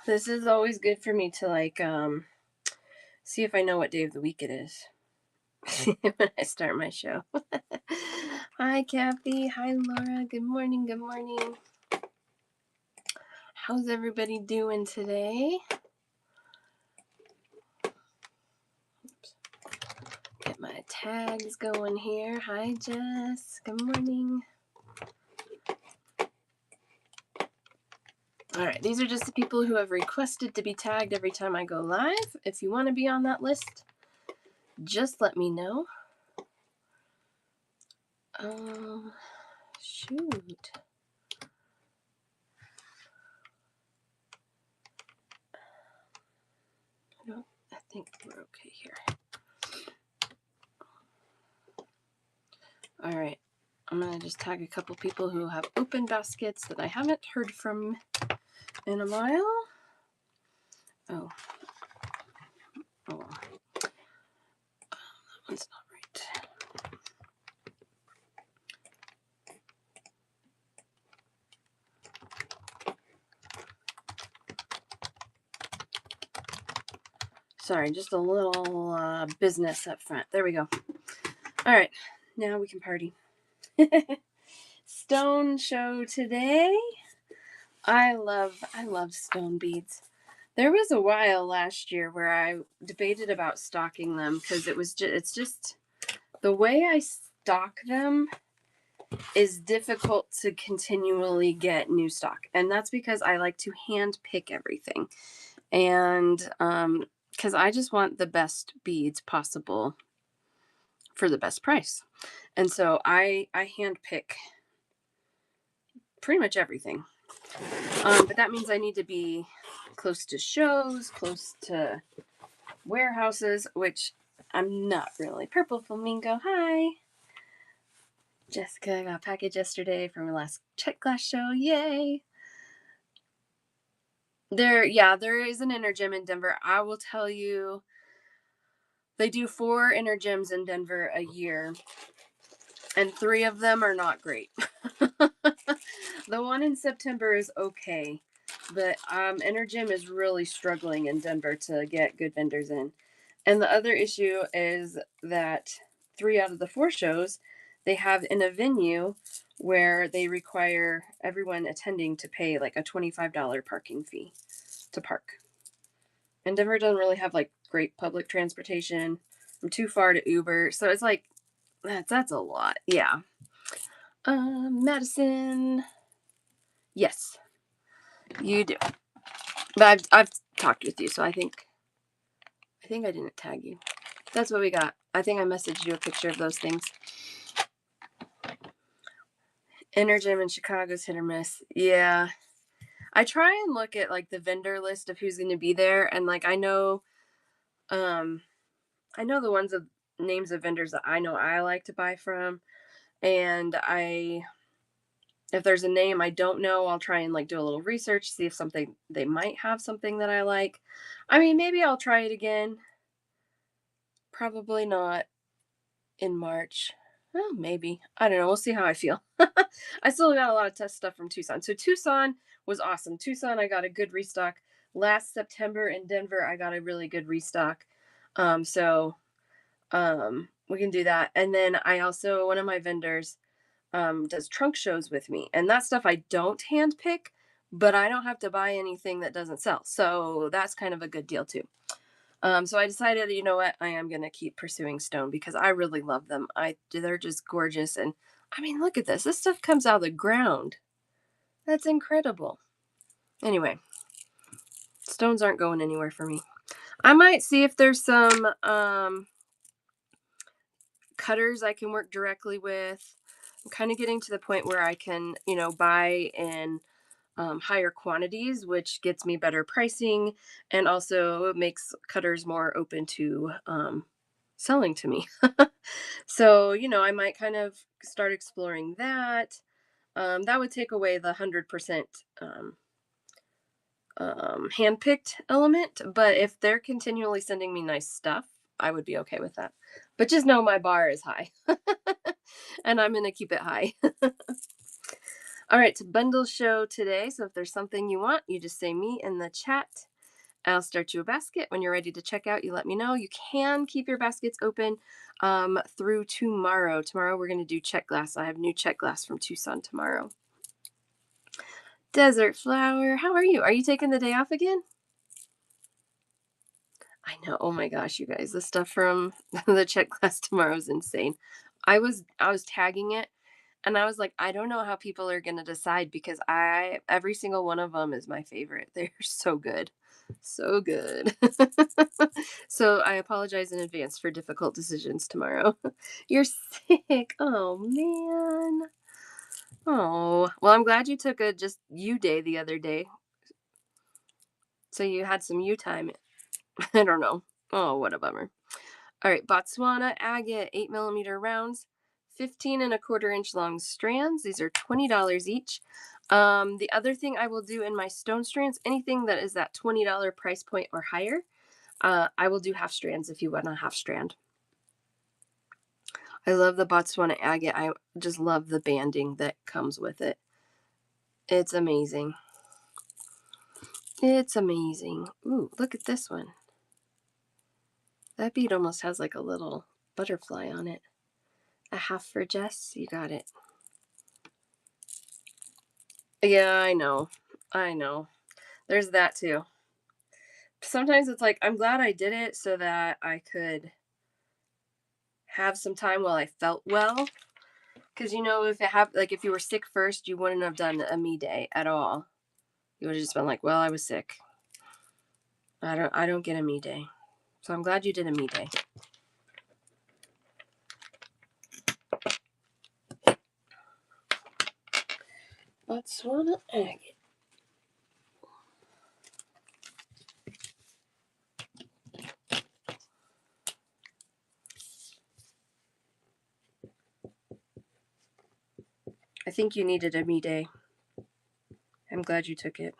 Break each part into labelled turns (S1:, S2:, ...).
S1: This is always good for me to see if I know what day of the week it is when I start my show. Hi, Kathy. Hi, Laura. Good morning. Good morning. How's everybody doing today? Oops. Get my tags going here. Hi, Jess. Good morning. All right, these are just the people who have requested to be tagged every time I go live. If you want to be on that list, just let me know. Shoot. No, I think we're okay here. All right, I'm gonna just tag a couple people who have open baskets that I haven't heard from in a while. Oh, that one's not right. Sorry, just a little business up front. There we go. All right, now we can party. Stone show today. I love stone beads. There was a while last year where I debated about stocking them because it's just the way I stock them is difficult to continually get new stock, and that's because I like to hand pick everything, and because I just want the best beads possible for the best price, and so I hand pick pretty much everything. But that means I need to be close to shows, close to warehouses, which I'm not really. Purple Flamingo, hi. Jessica got a package yesterday from her last check glass show. Yay. There is an Intergym in Denver. I will tell you, they do 4 Intergyms in Denver a year, and 3 of them are not great. The one in September is okay, but Intergym is really struggling in Denver to get good vendors in. And the other issue is that 3 out of the 4 shows they have in a venue where they require everyone attending to pay like a $25 parking fee to park. And Denver doesn't really have like great public transportation. I'm too far to Uber, so it's like that's a lot. Yeah. Madison. Yes, you do. But I've talked with you, so I think I didn't tag you. That's what we got. I think I messaged you a picture of those things. Intergym in Chicago's hit or miss. Yeah. I try and look at like the vendor list of who's going to be there, and like I know the ones of names of vendors that I know I like to buy from, and if there's a name I don't know, I'll try and like do a little research, see if they might have something that I like. I mean, maybe I'll try it again. Probably not in March. Well, maybe. I don't know. We'll see how I feel. I still got a lot of test stuff from Tucson. So Tucson was awesome. Tucson, I got a good restock. Last September in Denver, I got a really good restock. So we can do that. And then I also, one of my vendors does trunk shows with me. And that stuff I don't hand pick, but I don't have to buy anything that doesn't sell. So that's kind of a good deal too. So I decided, you know what, I am going to keep pursuing stone because I really love them. They're just gorgeous. And I mean, look at this. This stuff comes out of the ground. That's incredible. Anyway, stones aren't going anywhere for me. I might see if there's some cutters I can work directly with. I'm kind of getting to the point where I can, buy in higher quantities, which gets me better pricing and also makes cutters more open to selling to me. So, I might kind of start exploring that. That would take away the 100% handpicked element. But if they're continually sending me nice stuff, I would be okay with that. But just know my bar is high and I'm going to keep it high. All right, it's a bundle show today. So if there's something you want, you just say me in the chat. I'll start you a basket. When you're ready to check out, you let me know. You can keep your baskets open through tomorrow. Tomorrow we're going to do check glass. I have new check glass from Tucson tomorrow. Desert flower, how are you? Are you taking the day off again? I know. Oh my gosh, you guys, the stuff from the check class tomorrow is insane. I was tagging it and I was like, I don't know how people are going to decide because every single one of them is my favorite. They're so good. So good. So I apologize in advance for difficult decisions tomorrow. You're sick. Oh man. Oh, well, I'm glad you took a just you day the other day. So you had some you time. I don't know. Oh, what a bummer. All right, Botswana agate 8 millimeter rounds, 15 1/4 inch long strands. These are $20 each. The other thing I will do in my stone strands, anything that is that $20 price point or higher, I will do half strands if you want a half strand. I love the Botswana agate. I just love the banding that comes with it. It's amazing. It's amazing. Ooh, look at this one. That bead almost has like a little butterfly on it. A half for Jess. You got it. Yeah, I know. I know. There's that too. Sometimes it's like, I'm glad I did it so that I could have some time while I felt well. Because, if you were sick first, you wouldn't have done a me day at all. You would have just been like, well, I was sick. I don't get a me day. So I'm glad you did a me day. Botswana agate. I think you needed a me day. I'm glad you took it.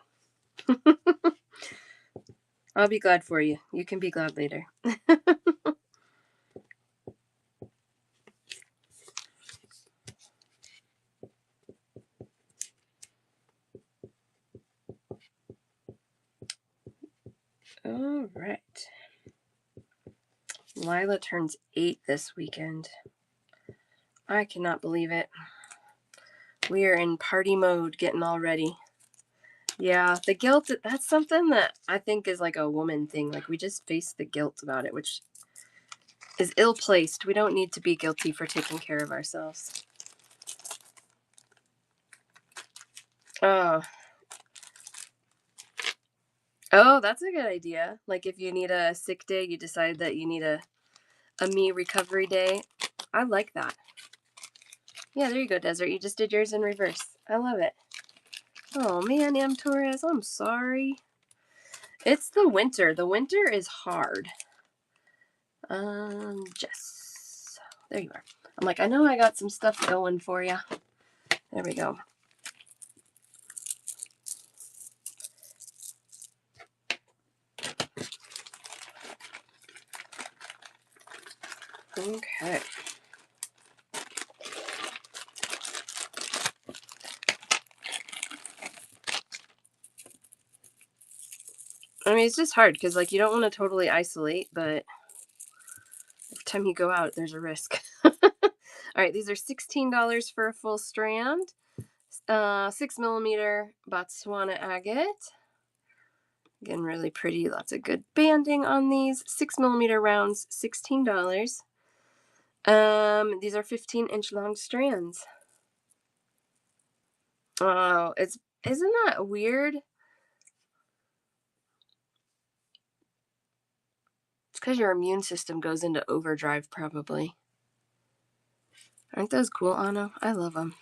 S1: I'll be glad for you. You can be glad later. All right. Lila turns 8 this weekend. I cannot believe it. We are in party mode, getting all ready. Yeah, the guilt, that's something that I think is like a woman thing. Like, we just face the guilt about it, which is ill-placed. We don't need to be guilty for taking care of ourselves. Oh. Oh, that's a good idea. Like, if you need a sick day, you decide that you need a me recovery day. I like that. Yeah, there you go, Desert. You just did yours in reverse. I love it. Oh, man, M. Torres, I'm sorry. It's the winter. The winter is hard. Jess. There you are. I'm like, I know I got some stuff going for you. There we go. Okay. I mean, it's just hard because, like, you don't want to totally isolate, but every time you go out, there's a risk. All right, these are $16 for a full strand. 6 millimeter Botswana agate. Again, really pretty. Lots of good banding on these. 6 millimeter rounds, $16. These are 15-inch long strands. Oh, isn't that weird? It's because your immune system goes into overdrive, probably. Aren't those cool, Anna? I love them.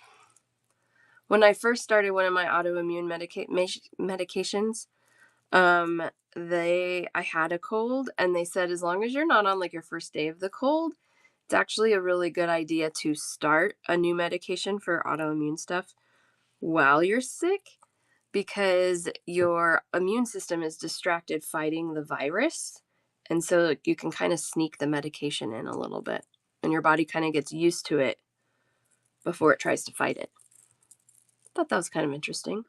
S1: When I first started one of my autoimmune medications, I had a cold, and they said as long as you're not on like your first day of the cold, it's actually a really good idea to start a new medication for autoimmune stuff while you're sick because your immune system is distracted fighting the virus. And so you can kind of sneak the medication in a little bit, and your body kind of gets used to it before it tries to fight it. Thought that was kind of interesting.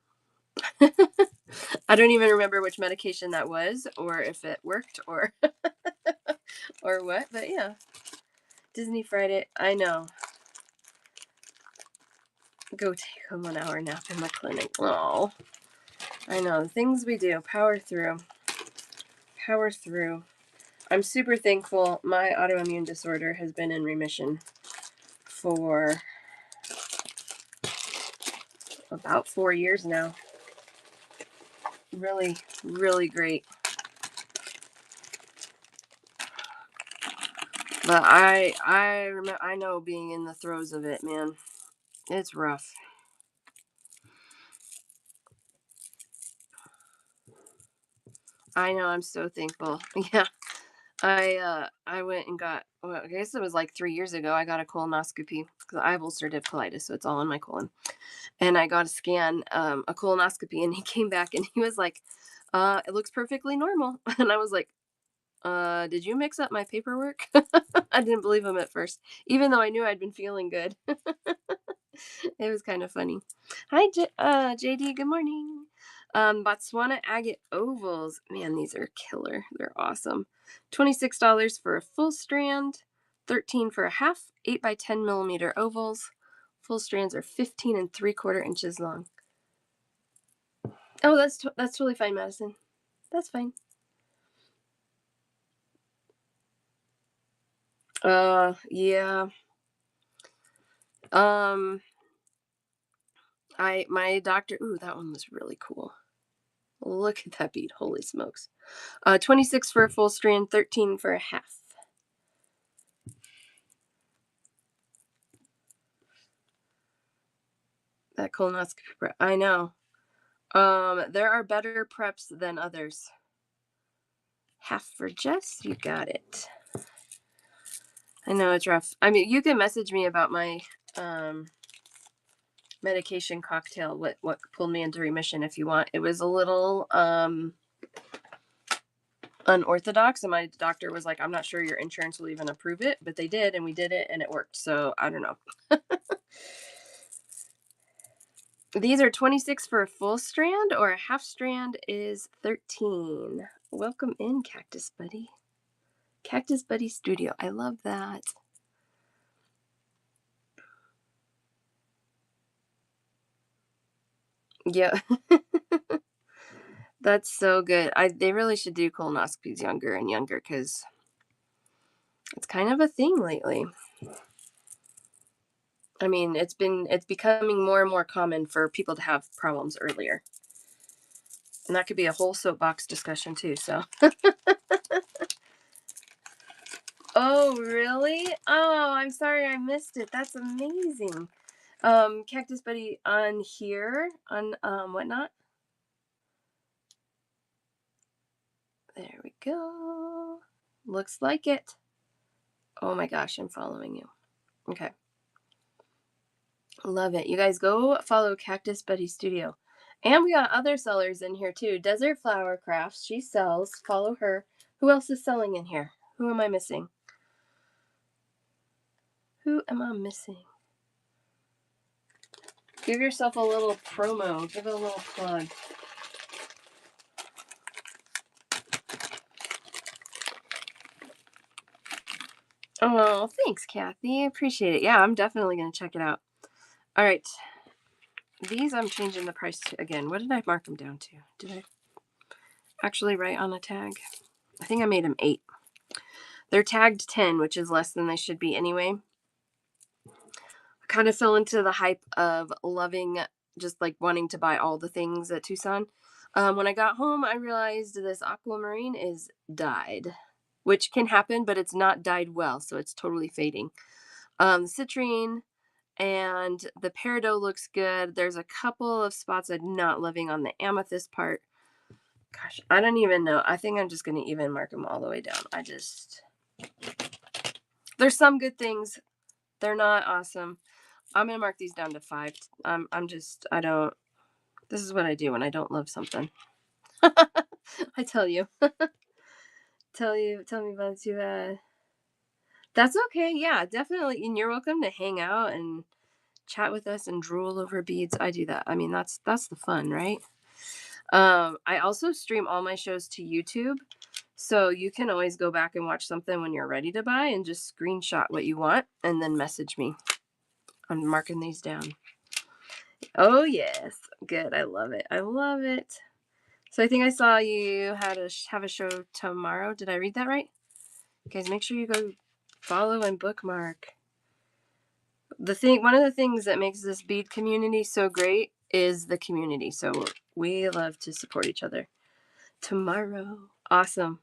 S1: I don't even remember which medication that was, or if it worked, or or what. But yeah, Disney Friday. I know. Go take a 1 hour nap in the clinic. Oh, I know the things we do. Power through. Power through. I'm super thankful. My autoimmune disorder has been in remission for about 4 years now. Really, really great. But I remember, I know being in the throes of it, man. It's rough. I know. I'm so thankful. Yeah. I went and got, well, I guess it was like 3 years ago. I got a colonoscopy because I have ulcerative colitis, so it's all in my colon. And I got a scan, a colonoscopy, and he came back and he was like, "It looks perfectly normal." And I was like, did you mix up my paperwork?" I didn't believe him at first, even though I knew I'd been feeling good. It was kind of funny. Hi, JD. Good morning. Botswana agate ovals. Man, these are killer. They're awesome. $26 for a full strand, 13 for a half, 8 by 10 millimeter ovals. Full strands are 15 3/4 inches long. Oh, that's totally fine, Madison. That's fine. Yeah. Um, my doctor. Ooh, that one was really cool. Look at that bead. Holy smokes. 26 for a full strand, 13 for a half. That colonoscopy prep. I know. There are better preps than others. Half for Jess, you got it. I know it's rough. I mean, you can message me about my um medication cocktail, what pulled me into remission if you want. It was a little unorthodox, and my doctor was like, "I'm not sure your insurance will even approve it," but they did, and we did it and it worked. So, I don't know. These are 26 for a full strand, or a half strand is 13. Welcome in, Cactus Buddy. Cactus Buddy Studio. I love that. Yeah. That's so good. They really should do colonoscopies younger and younger because it's kind of a thing lately. I mean, it's becoming more and more common for people to have problems earlier. And that could be a whole soapbox discussion too. So, oh, really? Oh, I'm sorry I missed it. That's amazing. Cactus Buddy on here on whatnot. There we go. Looks like it. Oh my gosh, I'm following you. Okay. Love it. You guys go follow Cactus Buddy Studio. And we got other sellers in here too. Desert Flower Crafts. She sells. Follow her. Who else is selling in here? Who am I missing? Who am I missing? Give yourself a little promo. Give it a little plug. Oh, thanks, Kathy. I appreciate it. Yeah, I'm definitely going to check it out. All right. These I'm changing the price to again. What did I mark them down to? Did I actually write on a tag? I think I made them 8. They're tagged 10, which is less than they should be anyway. I kind of fell into the hype of loving, just like wanting to buy all the things at Tucson. When I got home, I realized this aquamarine is dyed, which can happen, but it's not dyed well, so it's totally fading. Citrine and the peridot looks good. There's a couple of spots I'm not loving on the amethyst part. Gosh, I don't even know. I think I'm just going to even mark them all the way down. There's some good things. They're not awesome. I'm going to mark these down to 5. This is what I do when I don't love something. I tell you. Tell me about you. That's okay. Yeah, definitely. And you're welcome to hang out and chat with us and drool over beads, I do that. I mean, that's the fun, right? I also stream all my shows to YouTube. So you can always go back and watch something when you're ready to buy and just screenshot what you want and then message me. I'm marking these down. Oh, yes. Good. I love it. I love it. So I think I saw you had have a show tomorrow. Did I read that right? Guys, make sure you go follow and bookmark. One of the things that makes this bead community so great is the community. So we love to support each other. Tomorrow. Awesome.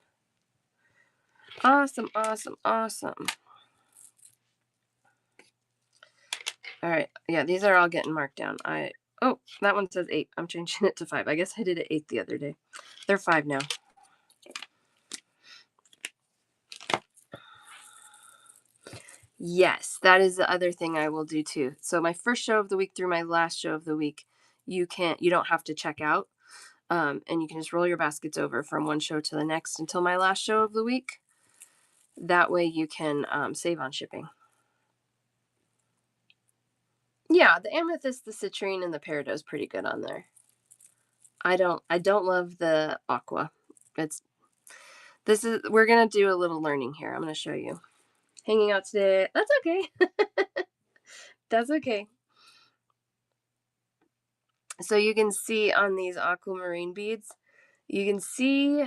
S1: Awesome, awesome, awesome. All right. Yeah, these are all getting marked down. Oh, that one says 8. I'm changing it to 5. I guess I did it 8 the other day. They're 5 now. Yes, that is the other thing I will do too. So my first show of the week through my last show of the week, you don't have to check out. And you can just roll your baskets over from one show to the next until my last show of the week. That way you can save on shipping. Yeah, the amethyst, the citrine, and the peridot is pretty good on there. I don't love the aqua. We're gonna do a little learning here. I'm gonna show you. Hanging out today. That's okay. That's okay. So you can see on these aquamarine beads, you can see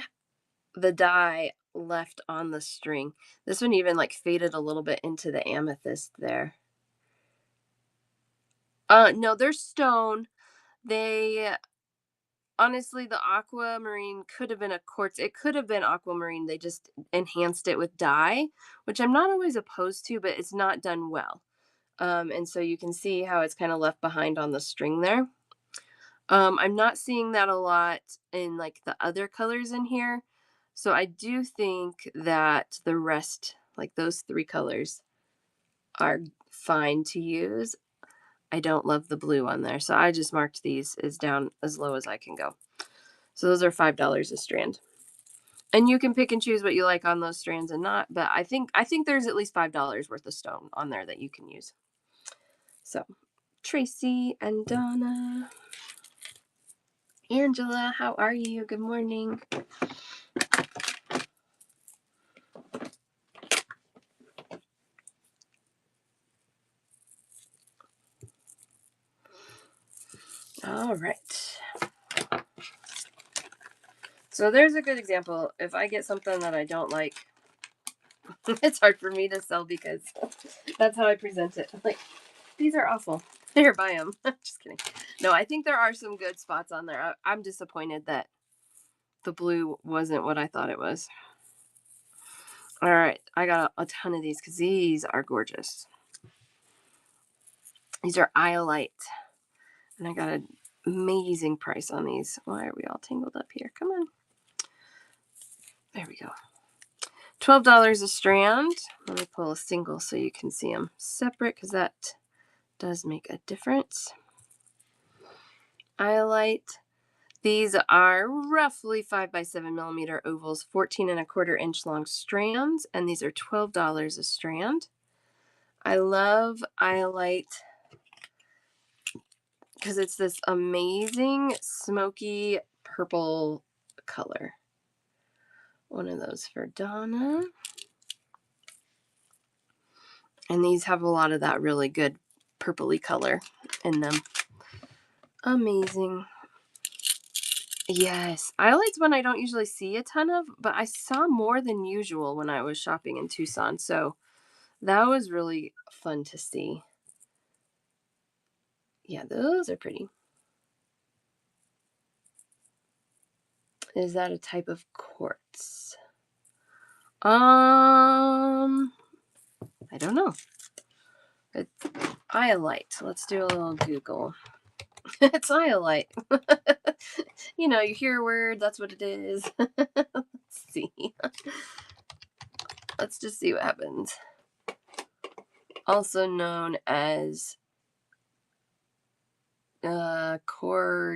S1: the dye left on the string. This one even like faded a little bit into the amethyst there. No, they're stone. They honestly, the aquamarine could have been a quartz. It could have been aquamarine. They just enhanced it with dye, which I'm not always opposed to, but it's not done well. And so you can see how it's kind of left behind on the string there. I'm not seeing that a lot in like the other colors in here. So I do think that the rest, like those 3 colors, are fine to use. I don't love the blue on there. So I just marked these as down as low as I can go. So those are $5 a strand. And you can pick and choose what you like on those strands and not, but I think there's at least $5 worth of stone on there that you can use. So Tracy and Donna. Angela, how are you? Good morning. All right. So there's a good example. If I get something that I don't like, it's hard for me to sell because that's how I present it. Like, these are awful. Here, buy them. Just kidding. No, I think there are some good spots on there. I'm disappointed that the blue wasn't what I thought it was. All right. I got a ton of these because these are gorgeous. These are Iolite. And I got an amazing price on these. Why are we all tangled up here? Come on. There we go. $12 a strand. Let me pull a single so you can see them separate because that does make a difference. Iolite. These are roughly 5 by 7 millimeter ovals, 14.25-inch long strands, and these are $12 a strand. I love Iolite because it's this amazing smoky purple color. One of those for Donna. And these have a lot of that really good purpley color in them. Amazing. Yes, Iolite's one I don't usually see a ton of, but I saw more than usual when I was shopping in Tucson. So that was really fun to see. Yeah, those are pretty. Is that a type of quartz? I don't know. It's Iolite. Let's do a little Google. It's Iolite. You know, you hear a word, that's what it is. Let's see. Let's just see what happens. Also known as cordierite,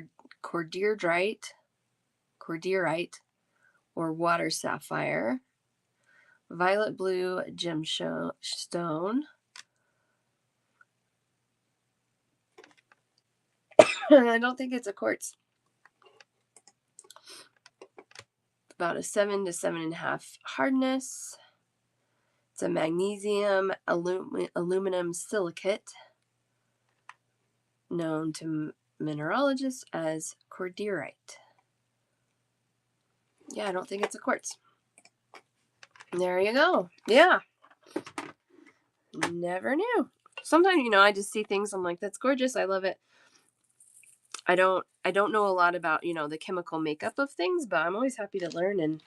S1: or water sapphire, violet blue gemstone, I don't think it's a quartz. About a 7 to 7.5 hardness. It's a magnesium aluminum silicate, known to mineralogists as cordierite. Yeah, I don't think it's a quartz. There you go. Yeah. Never knew. Sometimes, I just see things, I'm like, that's gorgeous. I love it. I don't know a lot about, the chemical makeup of things, but I'm always happy to learn and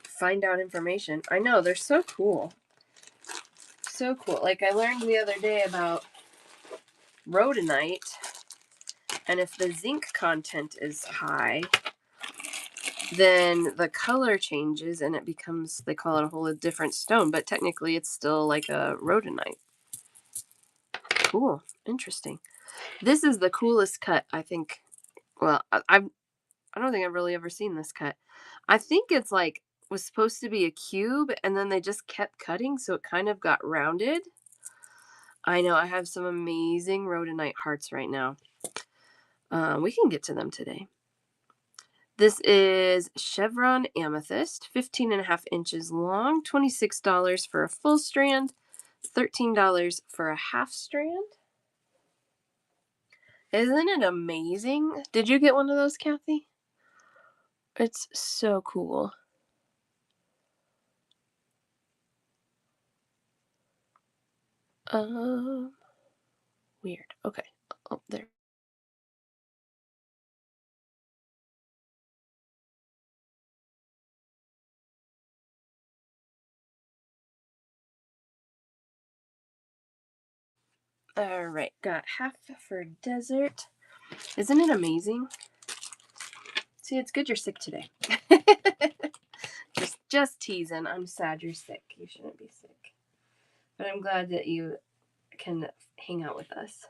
S1: find out information. I know, they're so cool. So cool. Like I learned the other day about rhodonite, and if the zinc content is high, then the color changes and it becomes, they call it a whole different stone, but technically it's still like a rhodonite. Cool. Interesting. This is the coolest cut, I think. Well, I don't think I've really ever seen this cut. I think it's like was supposed to be a cube and then they just kept cutting so it kind of got rounded. I know I have some amazing rhodonite hearts right now. We can get to them today. This is Chevron Amethyst, 15.5 inches long, $26 for a full strand, $13 for a half strand. Isn't it amazing? Did you get one of those, Kathy? It's so cool. Weird. Okay. Oh, there. All right. Got half for dessert. Isn't it amazing? See, it's good you're sick today. just teasing. I'm sad you're sick. You shouldn't be sick. But I'm glad that you can hang out with us.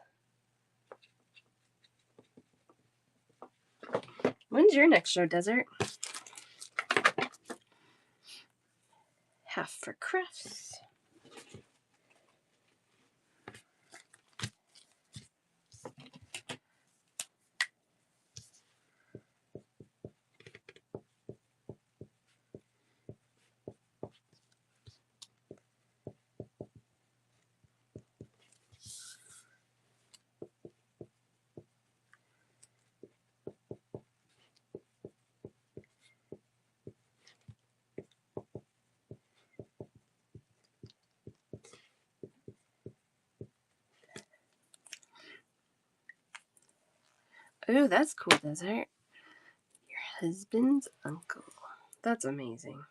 S1: When's your next show, Desert? Half for crafts. Oh, that's cool, Desert. Your husband's uncle. That's amazing.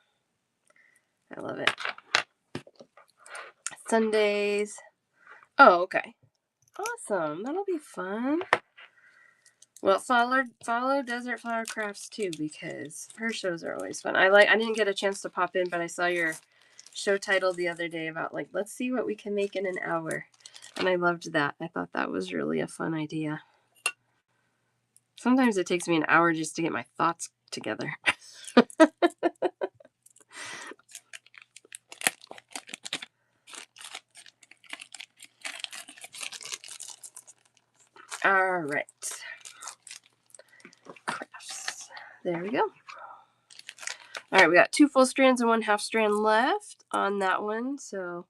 S1: I love it. Sundays. Oh, okay. Awesome. That'll be fun. Well, follow Desert Flower Crafts too, because her shows are always fun. I didn't get a chance to pop in, but I saw your show title the other day about like, let's see what we can make in an hour. And I loved that. I thought that was really a fun idea. Sometimes it takes me an hour just to get my thoughts together. All right. Crafts. There we go. All right, we got 2 full strands and 1 half strand left on that one, so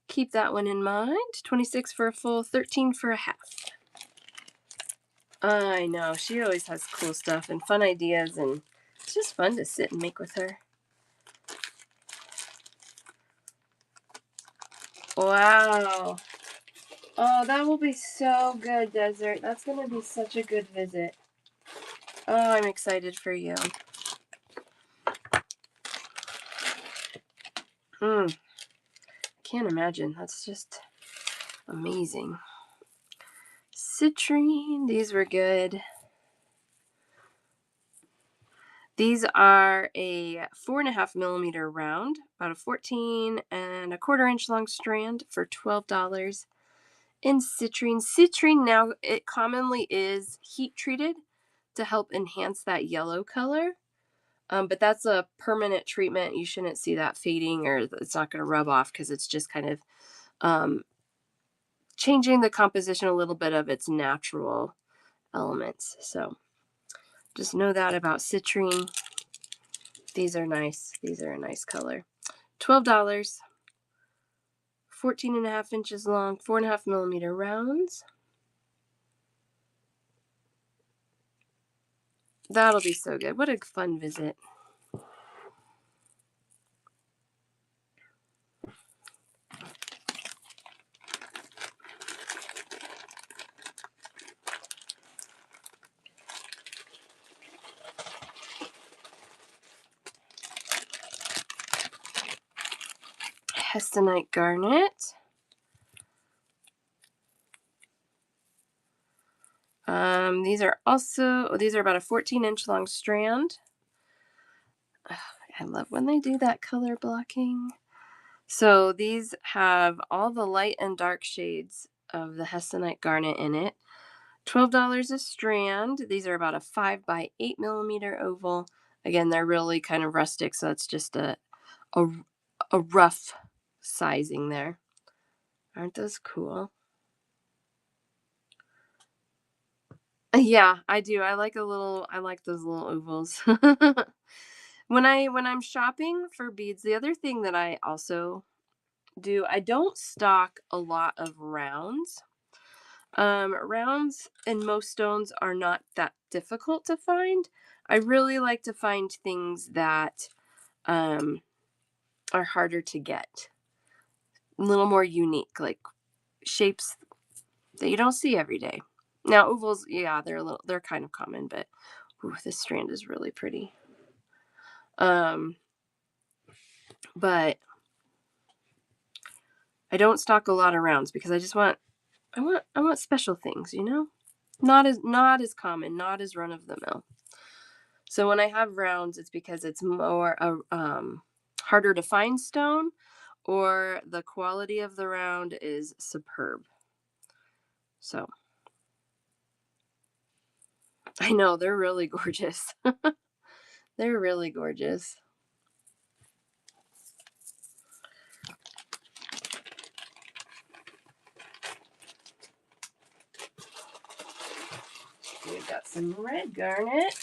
S1: keep that one in mind. 26 for a full, 13 for a half. I know, she always has cool stuff and fun ideas, and it's just fun to sit and make with her. Wow. Oh, that will be so good, Desert. That's going to be such a good visit. Oh, I'm excited for you. Can't imagine. That's just amazing. Citrine, these were good. These are a 4.5 millimeter round, about a 14.25 inch long strand for $12 in citrine. Citrine now, it commonly is heat treated to help enhance that yellow color. But that's a permanent treatment. You shouldn't see that fading or it's not going to rub off because it's just kind of changing the composition a little bit of its natural elements. So just know that about citrine. These are nice. These are a nice color. $12. 14.5 inches long, 4.5 millimeter rounds. That'll be so good. What a fun visit. Hessonite garnet. These are about a 14-inch long strand. I love when they do that color blocking. So these have all the light and dark shades of the Hessonite garnet in it. $12 a strand. These are about a 5 by 8 millimeter oval. Again, they're really kind of rustic, so it's just a rough sizing there. Aren't those cool? Yeah, I do. I like those little ovals. When I'm shopping for beads, the other thing that I also do, I don't stock a lot of rounds. Rounds in most stones are not that difficult to find. I really like to find things that are harder to get, a little more unique, like shapes that you don't see every day. Now ovals, yeah, they're kind of common, but ooh, this strand is really pretty. But I don't stock a lot of rounds because I want special things, you know? Not as common, not as run of the mill. So when I have rounds, it's because it's more harder to find stone, or the quality of the round is superb. So I know they're really gorgeous. They're really gorgeous. We've got some red garnet.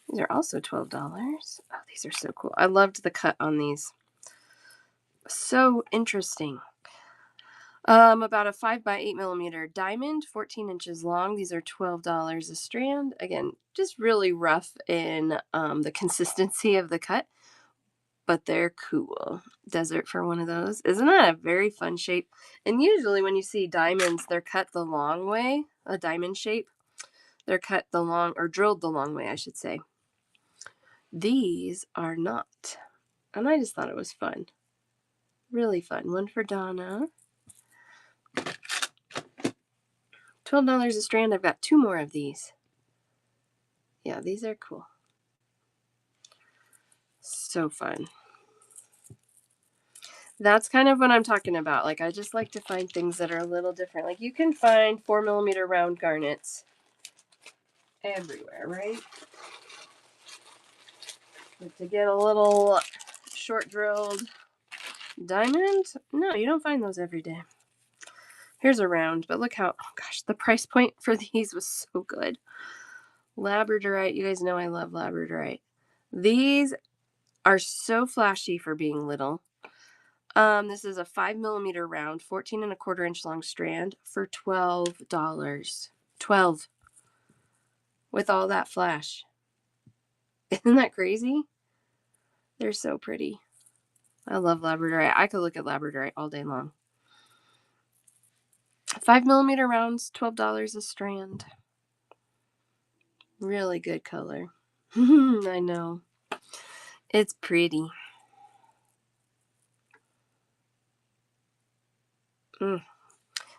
S1: These are also $12. Oh, these are so cool. I loved the cut on these. So interesting. About a 5 by 8 millimeter diamond, 14 inches long. These are $12 a strand. Again, just really rough in the consistency of the cut, but they're cool. Desert for one of those. Isn't that a very fun shape? And usually when you see diamonds, they're cut the long way, a diamond shape. They're cut or drilled the long way, I should say. These are not. And I just thought it was fun. Really fun. One for Donna. $12 a strand. I've got 2 more of these. Yeah, these are cool. So fun. That's kind of what I'm talking about. Like, I just like to find things that are a little different. Like, you can find 4 millimeter round garnets everywhere, right? But to get a little short drilled diamond, no, you don't find those every day. Here's a round, but look how, oh gosh, the price point for these was so good. Labradorite, you guys know I love labradorite. These are so flashy for being little. This is a 5 millimeter round, 14.25 inch long strand for $12. 12 with all that flash. Isn't that crazy? They're so pretty. I love labradorite. I could look at labradorite all day long. 5 millimeter rounds, $12 a strand. Really good color. I know. It's pretty.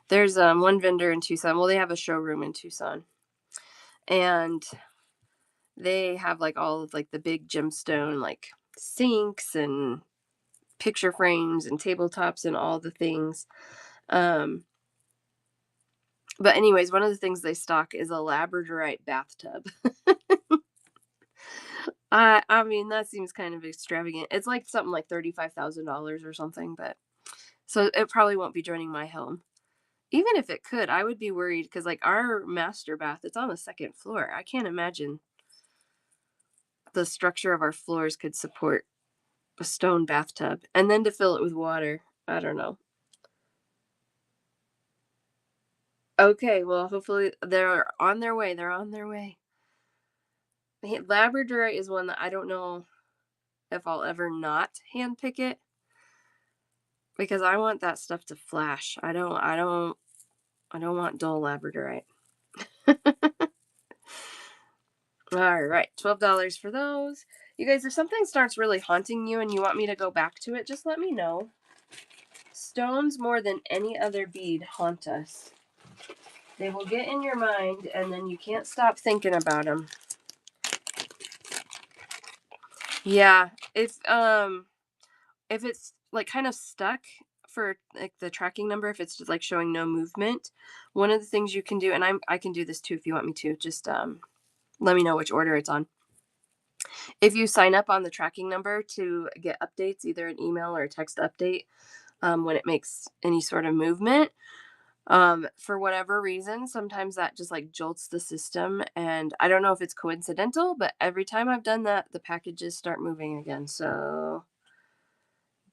S1: There's one vendor in Tucson. Well, they have a showroom in Tucson. And they have like all of like the big gemstone like sinks and picture frames and tabletops and all the things. But anyways, one of the things they stock is a labradorite bathtub. I mean, that seems kind of extravagant. It's like something like $35,000 or something, but so it probably won't be joining my home. Even if it could, I would be worried because, like, our master bath, it's on the second floor. I can't imagine the structure of our floors could support a stone bathtub, and then to fill it with water. I don't know. Okay, well, hopefully they're on their way. They're on their way. Labradorite is one that I don't know if I'll ever not handpick it because I want that stuff to flash. I don't want dull Labradorite. All right, $12 for those. You guys, if something starts really haunting you and you want me to go back to it, just let me know. Stones, more than any other bead, haunt us. They will get in your mind, and then you can't stop thinking about them. Yeah, if it's like kind of stuck for like the tracking number, if it's just like showing no movement, one of the things you can do, and I can do this too if you want me to, just let me know which order it's on. If you sign up on the tracking number to get updates, either an email or a text update, when it makes any sort of movement, for whatever reason, sometimes that just like jolts the system. And I don't know if it's coincidental, but every time I've done that, the packages start moving again. So,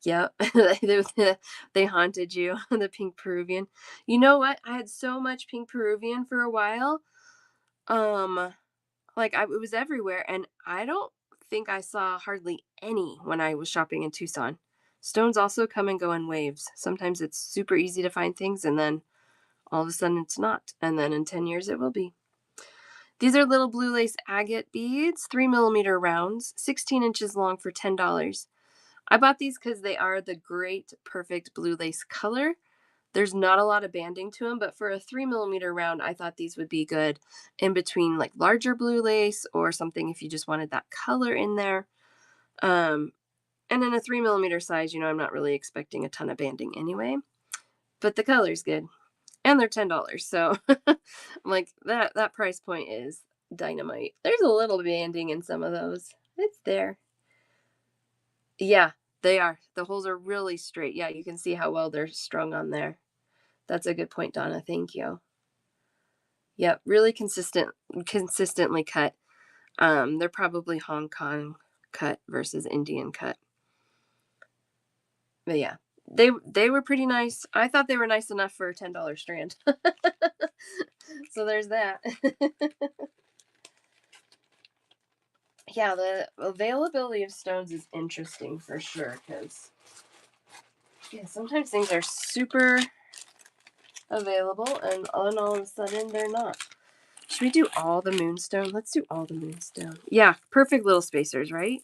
S1: yep, they haunted you, the pink Peruvian. You know what? I had so much pink Peruvian for a while. Um, it was everywhere, and I don't think I saw hardly any when I was shopping in Tucson. Stones also come and go in waves. Sometimes it's super easy to find things, and then all of a sudden it's not. And then in 10 years it will be. These are little blue lace agate beads, 3mm rounds, 16 inches long for $10. I bought these because they are the great, perfect blue lace color. There's not a lot of banding to them, but for a 3mm round, I thought these would be good in between like larger blue lace or something if you just wanted that color in there. And in a 3mm size, I'm not really expecting a ton of banding anyway, but the color's good. And they're $10. So I'm like, that price point is dynamite. There's a little banding in some of those. It's there. Yeah, they are. The holes are really straight. Yeah, you can see how well they're strung on there. That's a good point, Donna. Thank you. Yep, really consistently cut. They're probably Hong Kong cut versus Indian cut. But yeah, they were pretty nice. I thought they were nice enough for a $10 strand. So there's that. Yeah, the availability of stones is interesting for sure because yeah, sometimes things are super available and all of a sudden they're not. Should we do all the moonstone? Let's do all the moonstone. Yeah, perfect little spacers, right?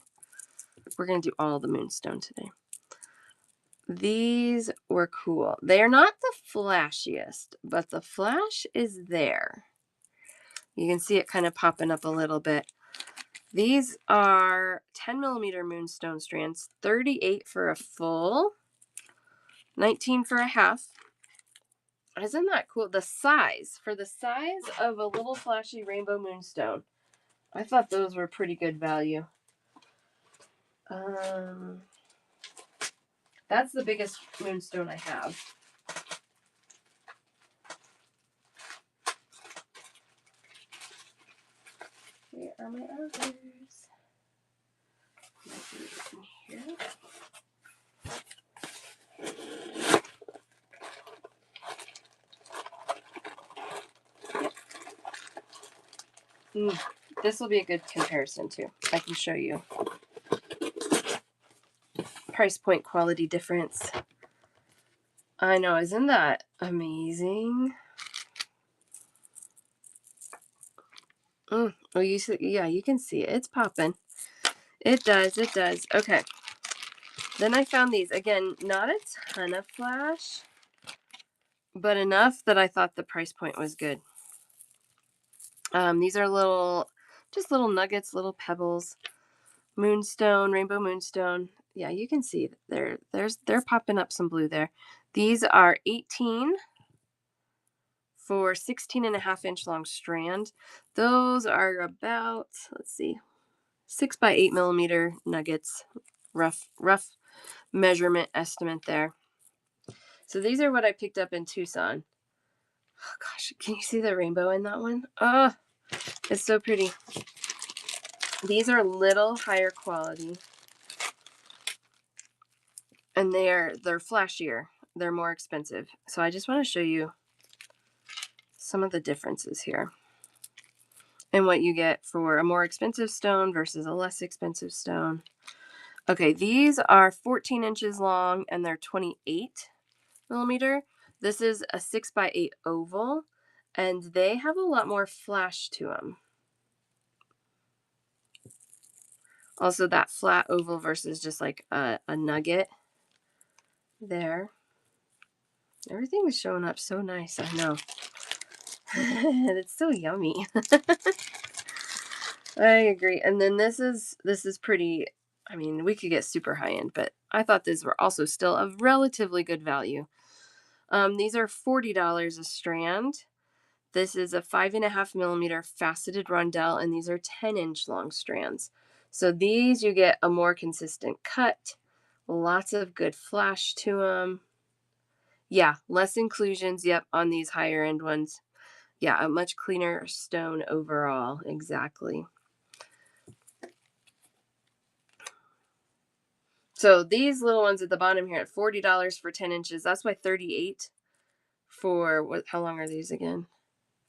S1: We're gonna do all the moonstone today. These were cool. They are not the flashiest, but the flash is there. You can see it kind of popping up a little bit. These are 10mm moonstone strands, 38 for a full, 19 for a half. Isn't that cool? The size of a little flashy rainbow moonstone. I thought those were pretty good value. That's the biggest moonstone I have. Where are my others? Here. This will be a good comparison too. I can show you. Price point quality difference. I know, isn't that amazing? Oh, you see, yeah, you can see it. It's popping. It does. Okay. Then I found these. Again, not a ton of flash, but enough that I thought the price point was good. These are just little nuggets, little pebbles. Moonstone, rainbow moonstone. Yeah, you can see they're popping up some blue there. These are 18 for 16.5-inch long strand. Those are about, let's see, 6 by 8mm nuggets. Rough measurement estimate there. So these are what I picked up in Tucson. Oh gosh, can you see the rainbow in that one? Oh, it's so pretty. These are a little higher quality, and they're flashier. They're more expensive. So I just want to show you some of the differences here and what you get for a more expensive stone versus a less expensive stone. Okay, these are 14 inches long and they're 28 millimeter. This is a 6x8 oval, and they have a lot more flash to them. Also, that flat oval versus just like a nugget there. Everything is showing up so nice. I know. It's so yummy. I agree. And then this is pretty. I mean, we could get super high end, but I thought these were also still of relatively good value. These are $40 a strand. This is a 5.5 millimeter faceted rondelle, and these are 10-inch long strands. So these you get a more consistent cut, lots of good flash to them. Yeah, less inclusions, yep, on these higher end ones. Yeah, a much cleaner stone overall, exactly. So these little ones at the bottom here at $40 for 10 inches. That's why 38 for what? How long are these again?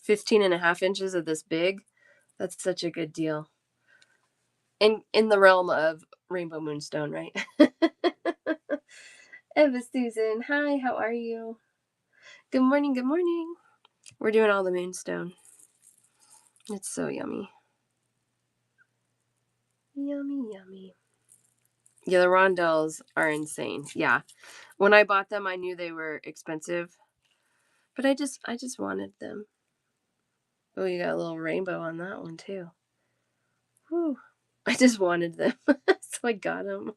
S1: 15.5 inches of this big. That's such a good deal. In the realm of rainbow moonstone, right? Eva Susan, hi, how are you? Good morning, good morning. We're doing all the moonstone. It's so yummy. Yummy, yummy. Yeah, the rondelles are insane. Yeah. When I bought them, I knew they were expensive, but I just wanted them. Oh, you got a little rainbow on that one too. Whew. I just wanted them, so I got them.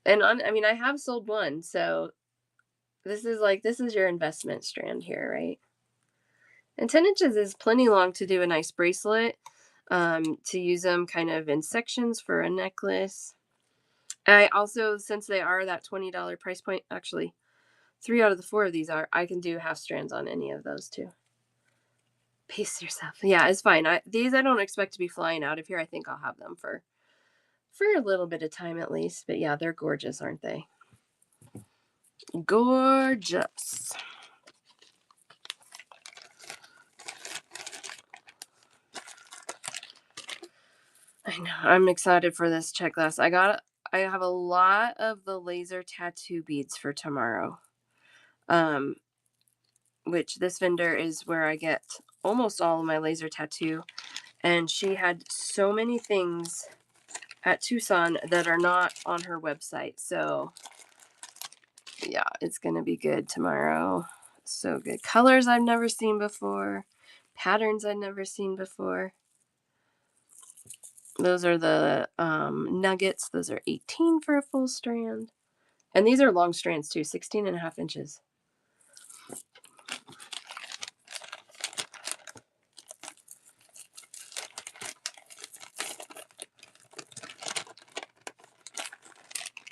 S1: And I mean, I have sold one, so this is your investment strand here, right? And 10 inches is plenty long to do a nice bracelet, to use them kind of in sections for a necklace. I also, since they are that $20 price point, actually, 3 out of the 4 of these are, I can do half strands on any of those too. Pace yourself. Yeah, it's fine. These I don't expect to be flying out of here. I think I'll have them for a little bit of time at least. But yeah, they're gorgeous, aren't they? Gorgeous. I know. I'm excited for this check glass. I have a lot of the laser tattoo beads for tomorrow. Which this vendor is where I get almost all of my laser tattoo. And she had so many things at Tucson that are not on her website. So yeah, it's going to be good tomorrow. So good. Colors I've never seen before. Patterns I've never seen before. Those are the nuggets. Those are 18 for a full strand. And these are long strands too, 16.5 inches.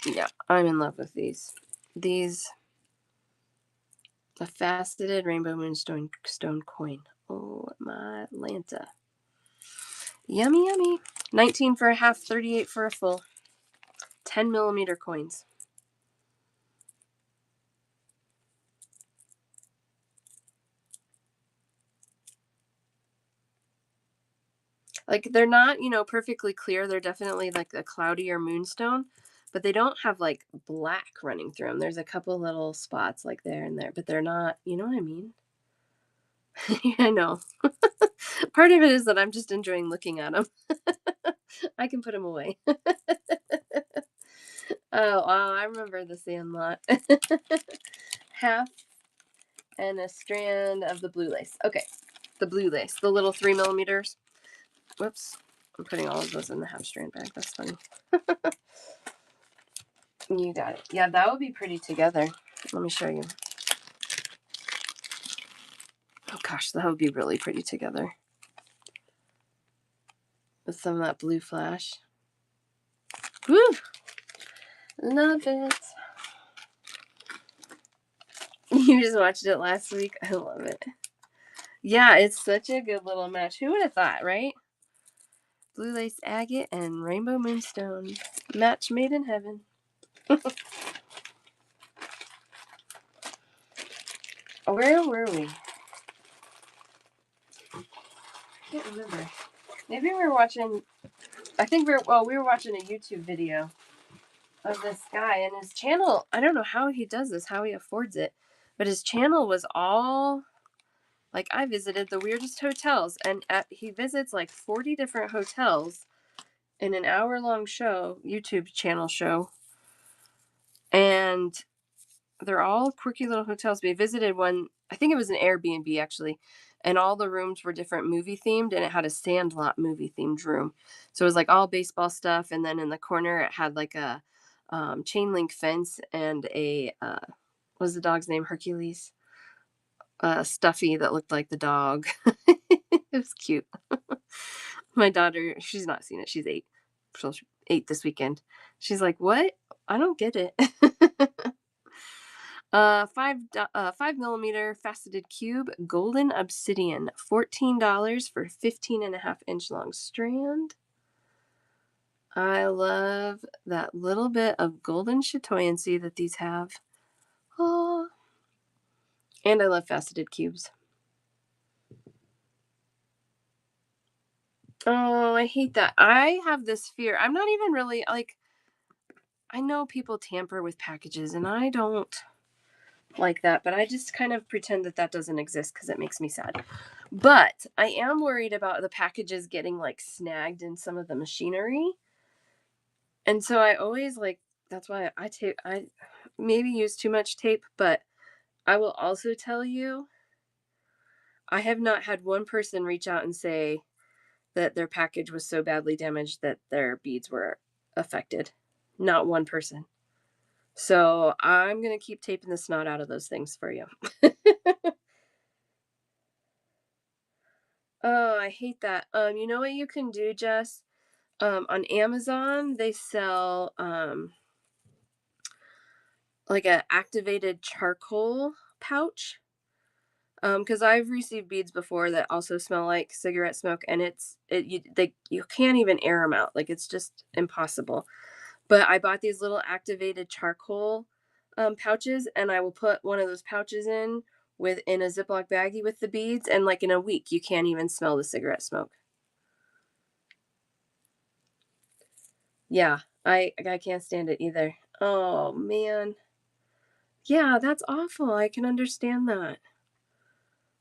S1: Yeah, I'm in love with these. These, a faceted rainbow moonstone stone coin. Oh my Lanta. Yummy, yummy. 19 for a half, 38 for a full. 10 millimeter coins. Like they're not, perfectly clear. They're definitely like a cloudier moonstone, but they don't have like black running through them. There's a couple little spots like there and there, but they're not, you know what I mean? I know. Part of it is that I'm just enjoying looking at them. I can put them away. Oh, I remember the Sandlot. Half and a strand of the blue lace. Okay, the blue lace, the little 3 millimeters. Whoops, I'm putting all of those in the half strand bag. That's funny. You got it. Yeah, that would be pretty together. Let me show you. Oh gosh, that would be really pretty together. With some of that blue flash. Woo! Love it. You just watched it last week. I love it. Yeah, it's such a good little match. Who would have thought, right? Blue lace agate and rainbow moonstone. Match made in heaven. Where were we? I can't remember. Maybe we were watching. I think we were watching a YouTube video of this guy and his channel. I don't know how he does this, how he affords it, but his channel was all like, I visited the weirdest hotels, and he visits like 40 different hotels in an hour-long show, YouTube channel show, and they're all quirky little hotels. We visited one, I think it was an Airbnb actually, and all the rooms were different movie themed, and it had a Sandlot movie themed room. So it was like all baseball stuff, and then in the corner it had like a chain link fence and a what was the dog's name? Hercules. Stuffy that looked like the dog. It was cute. My daughter, she's not seen it. She's 8. She's 8 this weekend. She's like, "What? I don't get it." 5 millimeter faceted cube, golden obsidian, $14 for 15.5 inch long strand. I love that little bit of golden chatoyancy that these have. Oh, and I love faceted cubes. Oh, I hate that. I have this fear. I'm not even really like, I know people tamper with packages and I don't like that, but I just kind of pretend that that doesn't exist because it makes me sad. But I am worried about the packages getting like snagged in some of the machinery. And so I always like, that's why I maybe use too much tape, but I will also tell you, I have not had one person reach out and say that their package was so badly damaged that their beads were affected. Not one person. So I'm going to keep taping the snot out of those things for you. Oh, I hate that. You know what you can do, Jess? On Amazon, they sell like a activated charcoal pouch. Because I've received beads before that also smell like cigarette smoke, and you can't even air them out. Like, it's just impossible. But I bought these little activated charcoal pouches, and I will put one of those pouches in a Ziploc baggie with the beads, and like in a week, you can't even smell the cigarette smoke. Yeah, I can't stand it either. Oh man. Yeah, that's awful. I can understand that.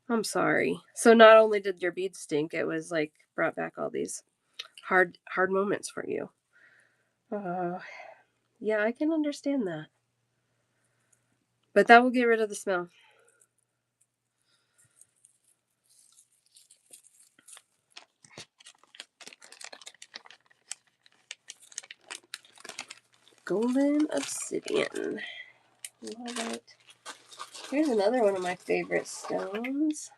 S1: I'm sorry. So not only did your beads stink, it was like brought back all these hard moments for you. Oh, yeah, I can understand that. But that will get rid of the smell. Golden obsidian. Love it. Here's another one of my favorite stones.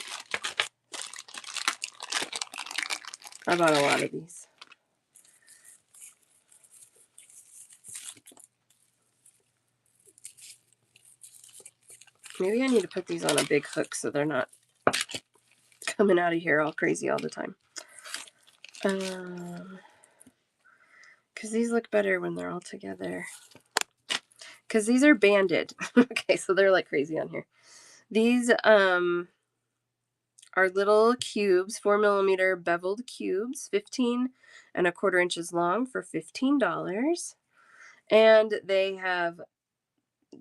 S1: I bought a lot of these. Maybe I need to put these on a big hook so they're not coming out of here all crazy all the time. Because these look better when they're all together. Because these are banded. Okay, so they're like crazy on here. These are little cubes, 4 millimeter beveled cubes, 15.25 inches long for $15. And they have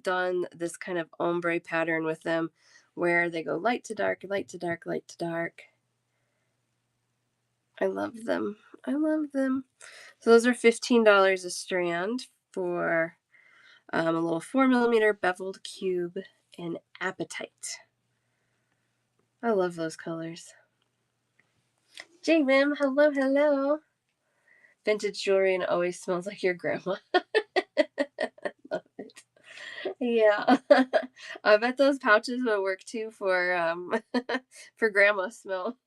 S1: done this kind of ombre pattern with them where they go light to dark, light to dark, light to dark. I love them. I love them. So those are $15 a strand for a little 4 millimeter beveled cube in apatite. I love those colors. J-Rim, hello, hello. Vintage jewelry and always smells like your grandma. Love it. Yeah. I bet those pouches will work too for for grandma smell.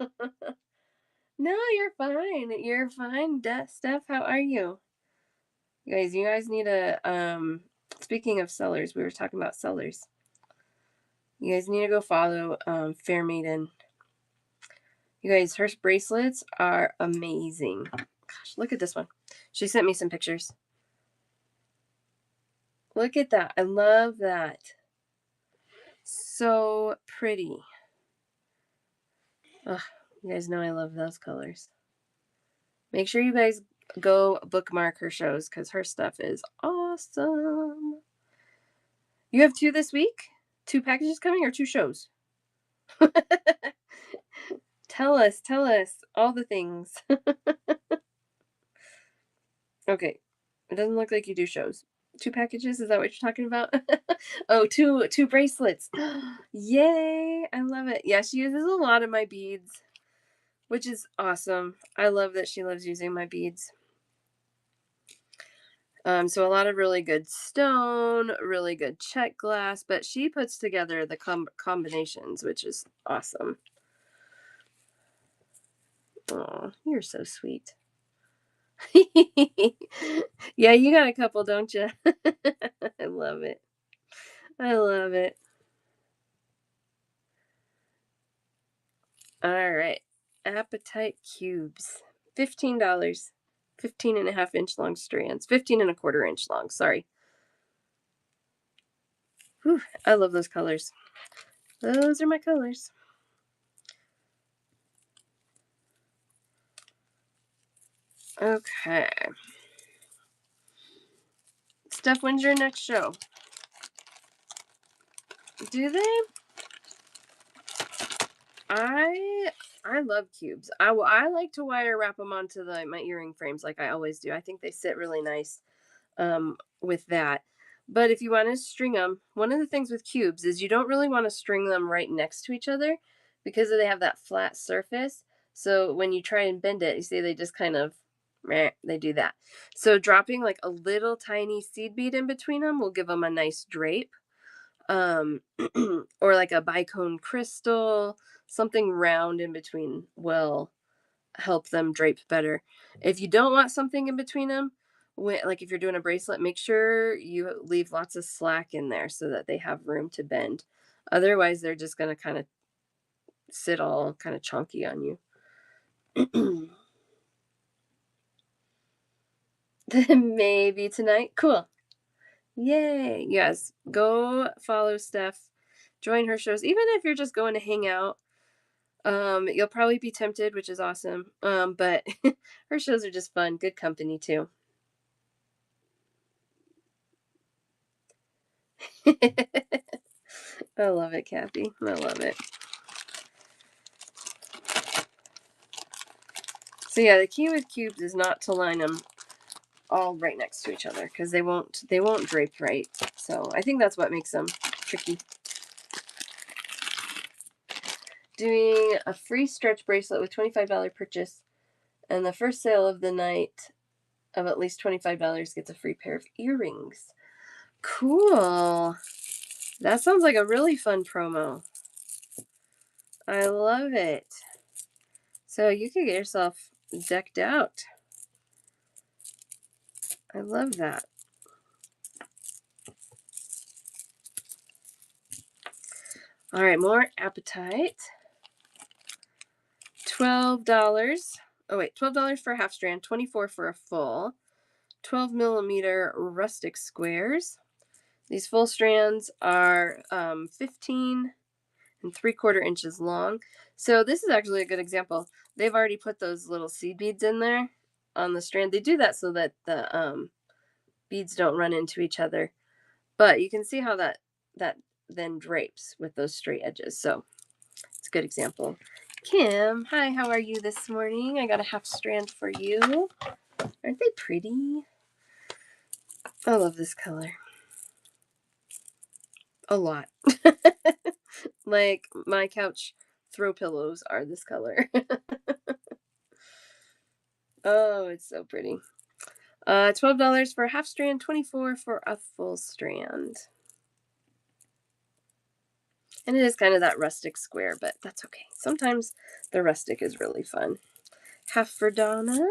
S1: No, you're fine. You're fine. Steph, how are you? You guys need a speaking of sellers, we were talking about sellers. You guys need to go follow Fair Maiden. You guys, her bracelets are amazing. Gosh, look at this one. She sent me some pictures. Look at that. I love that. So pretty. Ugh, you guys know I love those colors. Make sure you guys go bookmark her shows because her stuff is awesome. You have 2 this week? 2 packages coming or 2 shows? Tell us all the things. Okay. It doesn't look like you do shows. 2 packages? Is that what you're talking about? Oh, two bracelets. Yay! I love it. Yeah, she uses a lot of my beads, which is awesome. I love that she loves using my beads. So a lot of really good stone, really good check glass, but she puts together the combinations, which is awesome. Oh, you're so sweet. Yeah, you got a couple, don't you? I love it. I love it. All right. Apatite cubes. $15. 15.5 inch long strands. 15 1/4 inch long. Sorry. Whew, I love those colors. Those are my colors. Okay. Steph, when's your next show? Do they? I love cubes. I like to wire wrap them onto my earring frames like I always do. I think they sit really nice with that. But if you want to string them, one of the things with cubes is you don't really want to string them right next to each other because they have that flat surface. So when you try and bend it, you see they just kind of they do that. So dropping like a little tiny seed bead in between them will give them a nice drape. Or like a bicone crystal, something round in between will help them drape better. If you don't want something in between them, like if you're doing a bracelet, make sure you leave lots of slack in there so that they have room to bend. Otherwise, they're just going to kind of sit all kind of chunky on you. Maybe tonight. Cool. Yay. Yes. Go follow Steph. Join her shows. Even if you're just going to hang out, you'll probably be tempted, which is awesome. But her shows are just fun. Good company too. I love it, Kathy. I love it. So yeah, the key with cubes is not to line them all right next to each other because they won't drape right. So I think that's what makes them tricky. Doing a free stretch bracelet with $25 purchase, and the first sale of the night of at least $25 gets a free pair of earrings. Cool. That sounds like a really fun promo. I love it. So you could get yourself decked out. I love that. All right, more apatite. $12. Oh wait, $12 for a half strand, 24 for a full. 12mm rustic squares. These full strands are 15 3/4 inches long. So this is actually a good example. They've already put those little seed beads in there on the strand. They do that so that the beads don't run into each other. But you can see how that then drapes with those straight edges. So it's a good example. Kim, hi, how are you this morning? I got a half strand for you. Aren't they pretty? I love this color. A lot. Like my couch throw pillows are this color. Oh, it's so pretty. $12 for a half strand, 24 for a full strand. And it is kind of that rustic square, but that's okay. Sometimes the rustic is really fun. Half for Donna.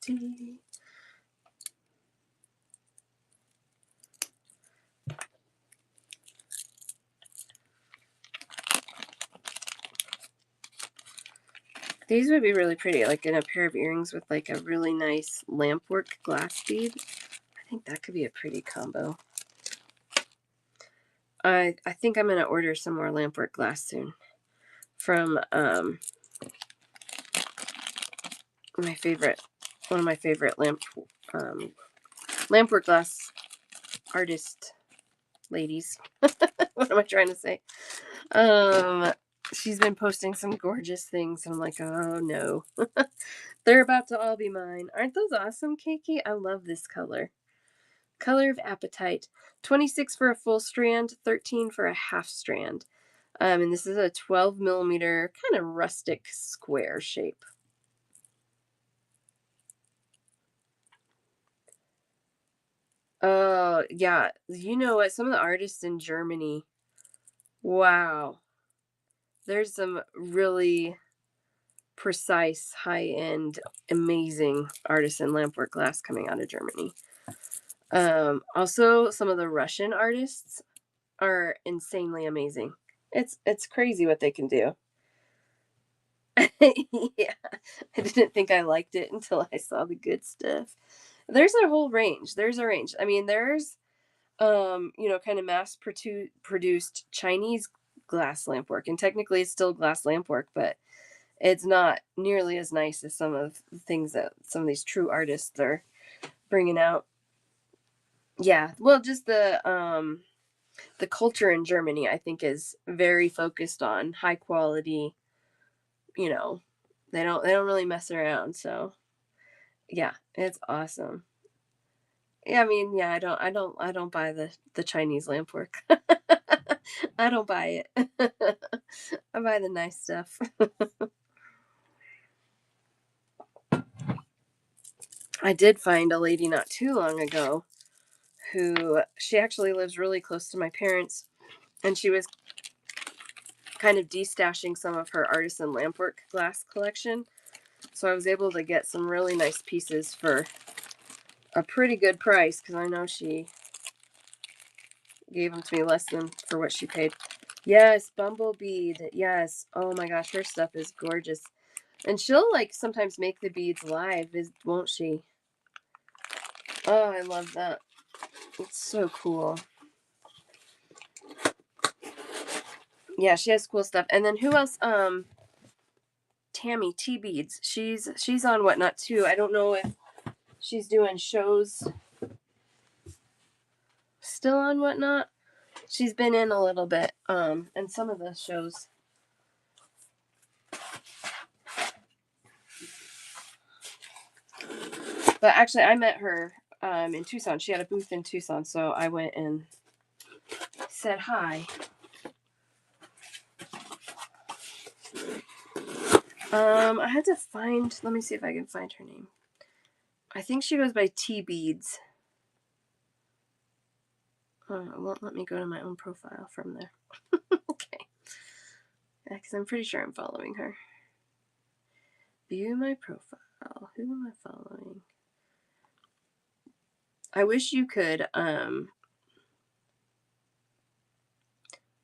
S1: pretty. These would be really pretty, like in a pair of earrings with like a really nice lampwork glass bead. I think that could be a pretty combo. I think I'm gonna order some more lampwork glass soon from my favorite, one of my favorite lampwork glass artist ladies. What am I trying to say? She's been posting some gorgeous things, and I'm like, oh no, they're about to all be mine. Aren't those awesome, Keiki? I love this color. Color of Appetite. 26 for a full strand, 13 for a half strand. And this is a 12 millimeter kind of rustic square shape. Oh, yeah. You know what? Some of the artists in Germany, wow. There's some really precise, high-end, amazing artisan lampwork glass coming out of Germany. Also, some of the Russian artists are insanely amazing. It's crazy what they can do. Yeah, I didn't think I liked it until I saw the good stuff. There's a whole range. There's a range. I mean, there's kind of produced Chinese glass lampwork, and technically it's still glass lampwork, but it's not nearly as nice as some of the things that some of these true artists are bringing out. Yeah, well, just the culture in Germany, I think, is very focused on high quality. You know, they don't really mess around. So yeah, it's awesome. Yeah, I mean, yeah, I don't buy the Chinese lampwork. I don't buy it. I buy the nice stuff. I did find a lady not too long ago who she actually lives really close to my parents, and she was kind of destashing some of her artisan lampwork glass collection. So I was able to get some really nice pieces for a pretty good price because I know she gave them to me less than for what she paid. Yes, Bumblebee. Yes. Oh my gosh, her stuff is gorgeous. And she'll like sometimes make the beads live, won't she? Oh, I love that. It's so cool. Yeah, she has cool stuff. And then who else? Tammy T Beads. She's on Whatnot too. I don't know if she's doing shows still on Whatnot. She's been in a little bit, and some of the shows. But actually, I met her in Tucson. She had a booth in Tucson, so I went and said hi. I had to find. Let me see if I can find her name. I think she goes by T Beads. It won't let me go to my own profile from there. Okay. Yeah, because I'm pretty sure I'm following her. View my profile. Who am I following? I wish you could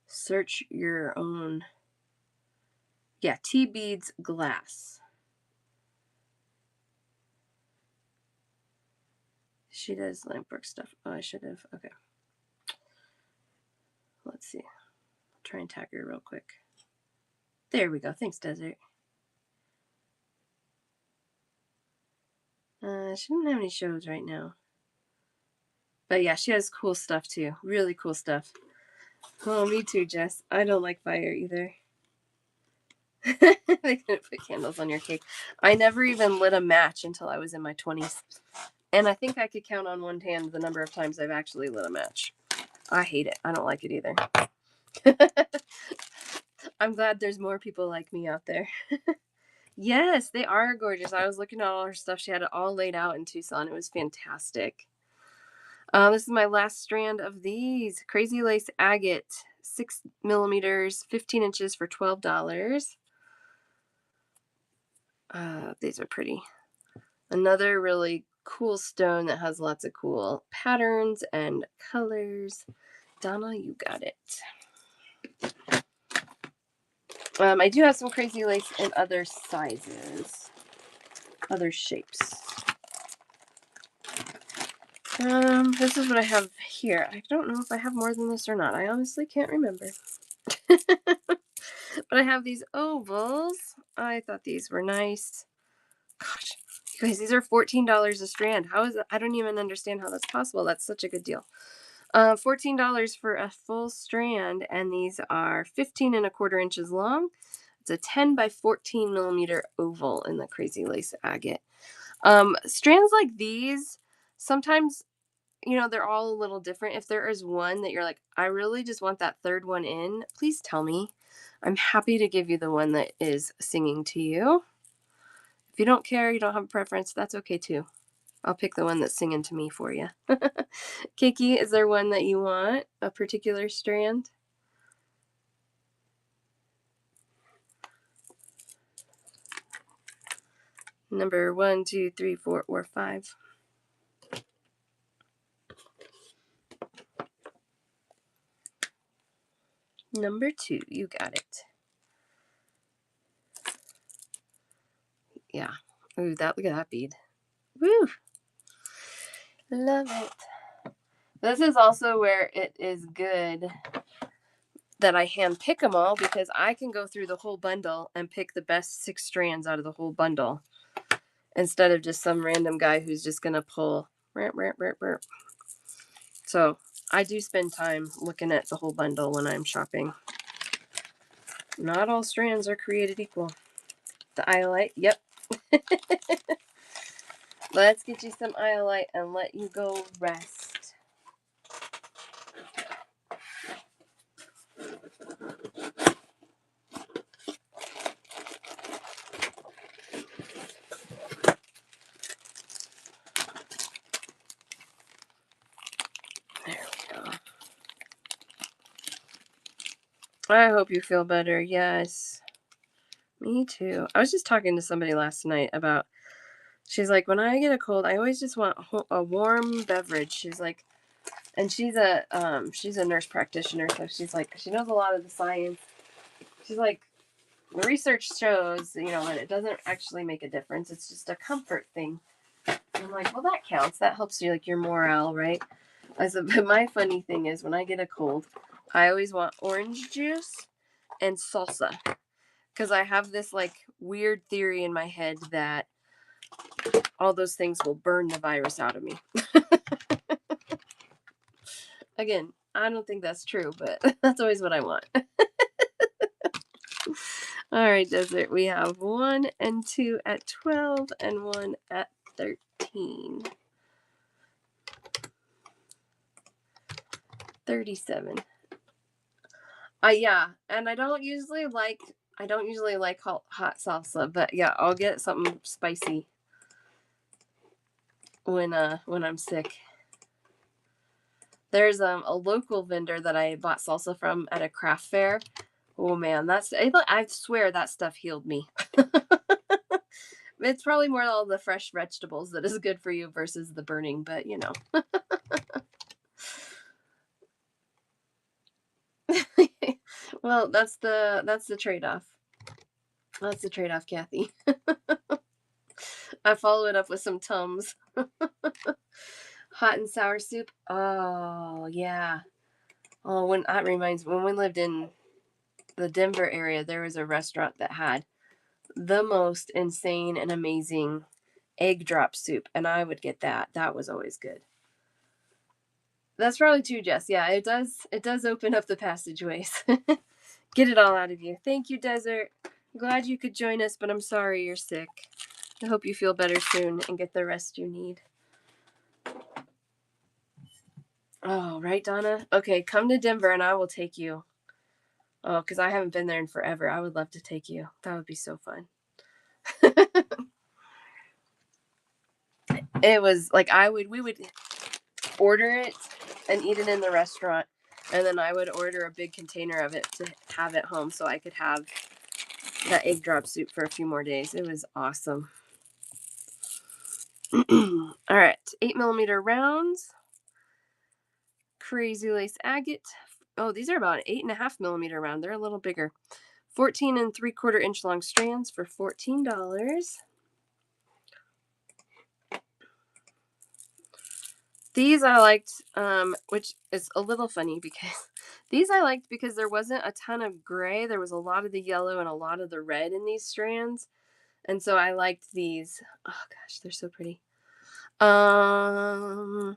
S1: search your own. Yeah, T Beads Glass. She does lampwork stuff. Oh, I should have. Okay. Let's see. I'll try and tag her real quick. There we go. Thanks, Desert. She doesn't have any shows right now. But yeah, she has cool stuff too. Really cool stuff. Oh, me too, Jess. I don't like fire either. They couldn't put candles on your cake. I never even lit a match until I was in my 20s. And I think I could count on one hand the number of times I've actually lit a match. I hate it. I don't like it either. I'm glad there's more people like me out there. Yes, they are gorgeous. I was looking at all her stuff. She had it all laid out in Tucson. It was fantastic. This is my last strand of these. Crazy Lace Agate, 6 millimeters, 15 inches for $12. These are pretty. Another really cool stone that has lots of cool patterns and colors. Donna, you got it. I do have some crazy lace in other sizes, other shapes. This is what I have here. I don't know if I have more than this or not. I honestly can't remember. But I have these ovals. I thought these were nice. Gosh, you guys, these are $14 a strand. How is it? I don't even understand how that's possible. That's such a good deal. $14 for a full strand, and these are 15 1/4 inches long. It's a 10 by 14 millimeter oval in the Crazy Lace Agate. Strands like these, sometimes, they're all a little different. If there is one that you're like, I really just want that third one in, please tell me. I'm happy to give you the one that is singing to you. If you don't care, you don't have a preference, that's okay too. I'll pick the one that's singing to me for you. Kiki, is there one that you want? A particular strand? Number 1, 2, 3, 4, or 5. Number 2, you got it. Yeah. Ooh, look at that bead. Woo! Love it. This is also where it is good that I hand pick them all, because I can go through the whole bundle and pick the best 6 strands out of the whole bundle, instead of just some random guy who's just going to pull. So I do spend time looking at the whole bundle when I'm shopping. Not all strands are created equal. The iolite, yep. Let's get you some iolite and let you go rest. There we go. I hope you feel better. Yes. Me too. I was just talking to somebody last night about, she's like, when I get a cold, I always just want a warm beverage. She's like, and she's a nurse practitioner, so she's like, she knows a lot of the science. She's like, the research shows, that it doesn't actually make a difference. It's just a comfort thing. And I'm like, well, that counts. That helps you, like, your morale, right? I said, but my funny thing is, when I get a cold, I always want orange juice and salsa, because I have this, like, weird theory in my head that all those things will burn the virus out of me. Again, I don't think that's true, but that's always what I want. All right, Desert. We have 1 and 2 at 12 and 1 at 13. 37. Yeah, and I don't usually like hot salsa, but yeah, I'll get something spicy when I'm sick. There's a local vendor that I bought salsa from at a craft fair. Oh man, I swear that stuff healed me. It's probably more all the fresh vegetables that is good for you versus the burning, but Well, that's the trade-off. That's the trade-off, Kathy. I follow it up with some Tums. Hot and sour soup. Oh, yeah. Oh, that reminds me, when we lived in the Denver area, there was a restaurant that had the most insane and amazing egg drop soup, and I would get that. That was always good. That's probably true, Jess. Yeah, it does open up the passageways. Get it all out of you. Thank you, Desert. Glad you could join us, but I'm sorry you're sick. I hope you feel better soon and get the rest you need. Oh, right, Donna? Okay, come to Denver and I will take you. Oh, because I haven't been there in forever. I would love to take you. That would be so fun. It was like we would order it and eat it in the restaurant, and then I would order a big container of it to have at home so I could have that egg drop soup for a few more days. It was awesome. All right, 8mm rounds. Crazy lace agate. Oh, these are about 8.5mm round. They're a little bigger. 14 3/4 inch long strands for $14. These I liked, which is a little funny because these I liked because there wasn't a ton of gray. There was a lot of the yellow and a lot of the red in these strands. And so I liked these. Oh gosh, they're so pretty. Donna.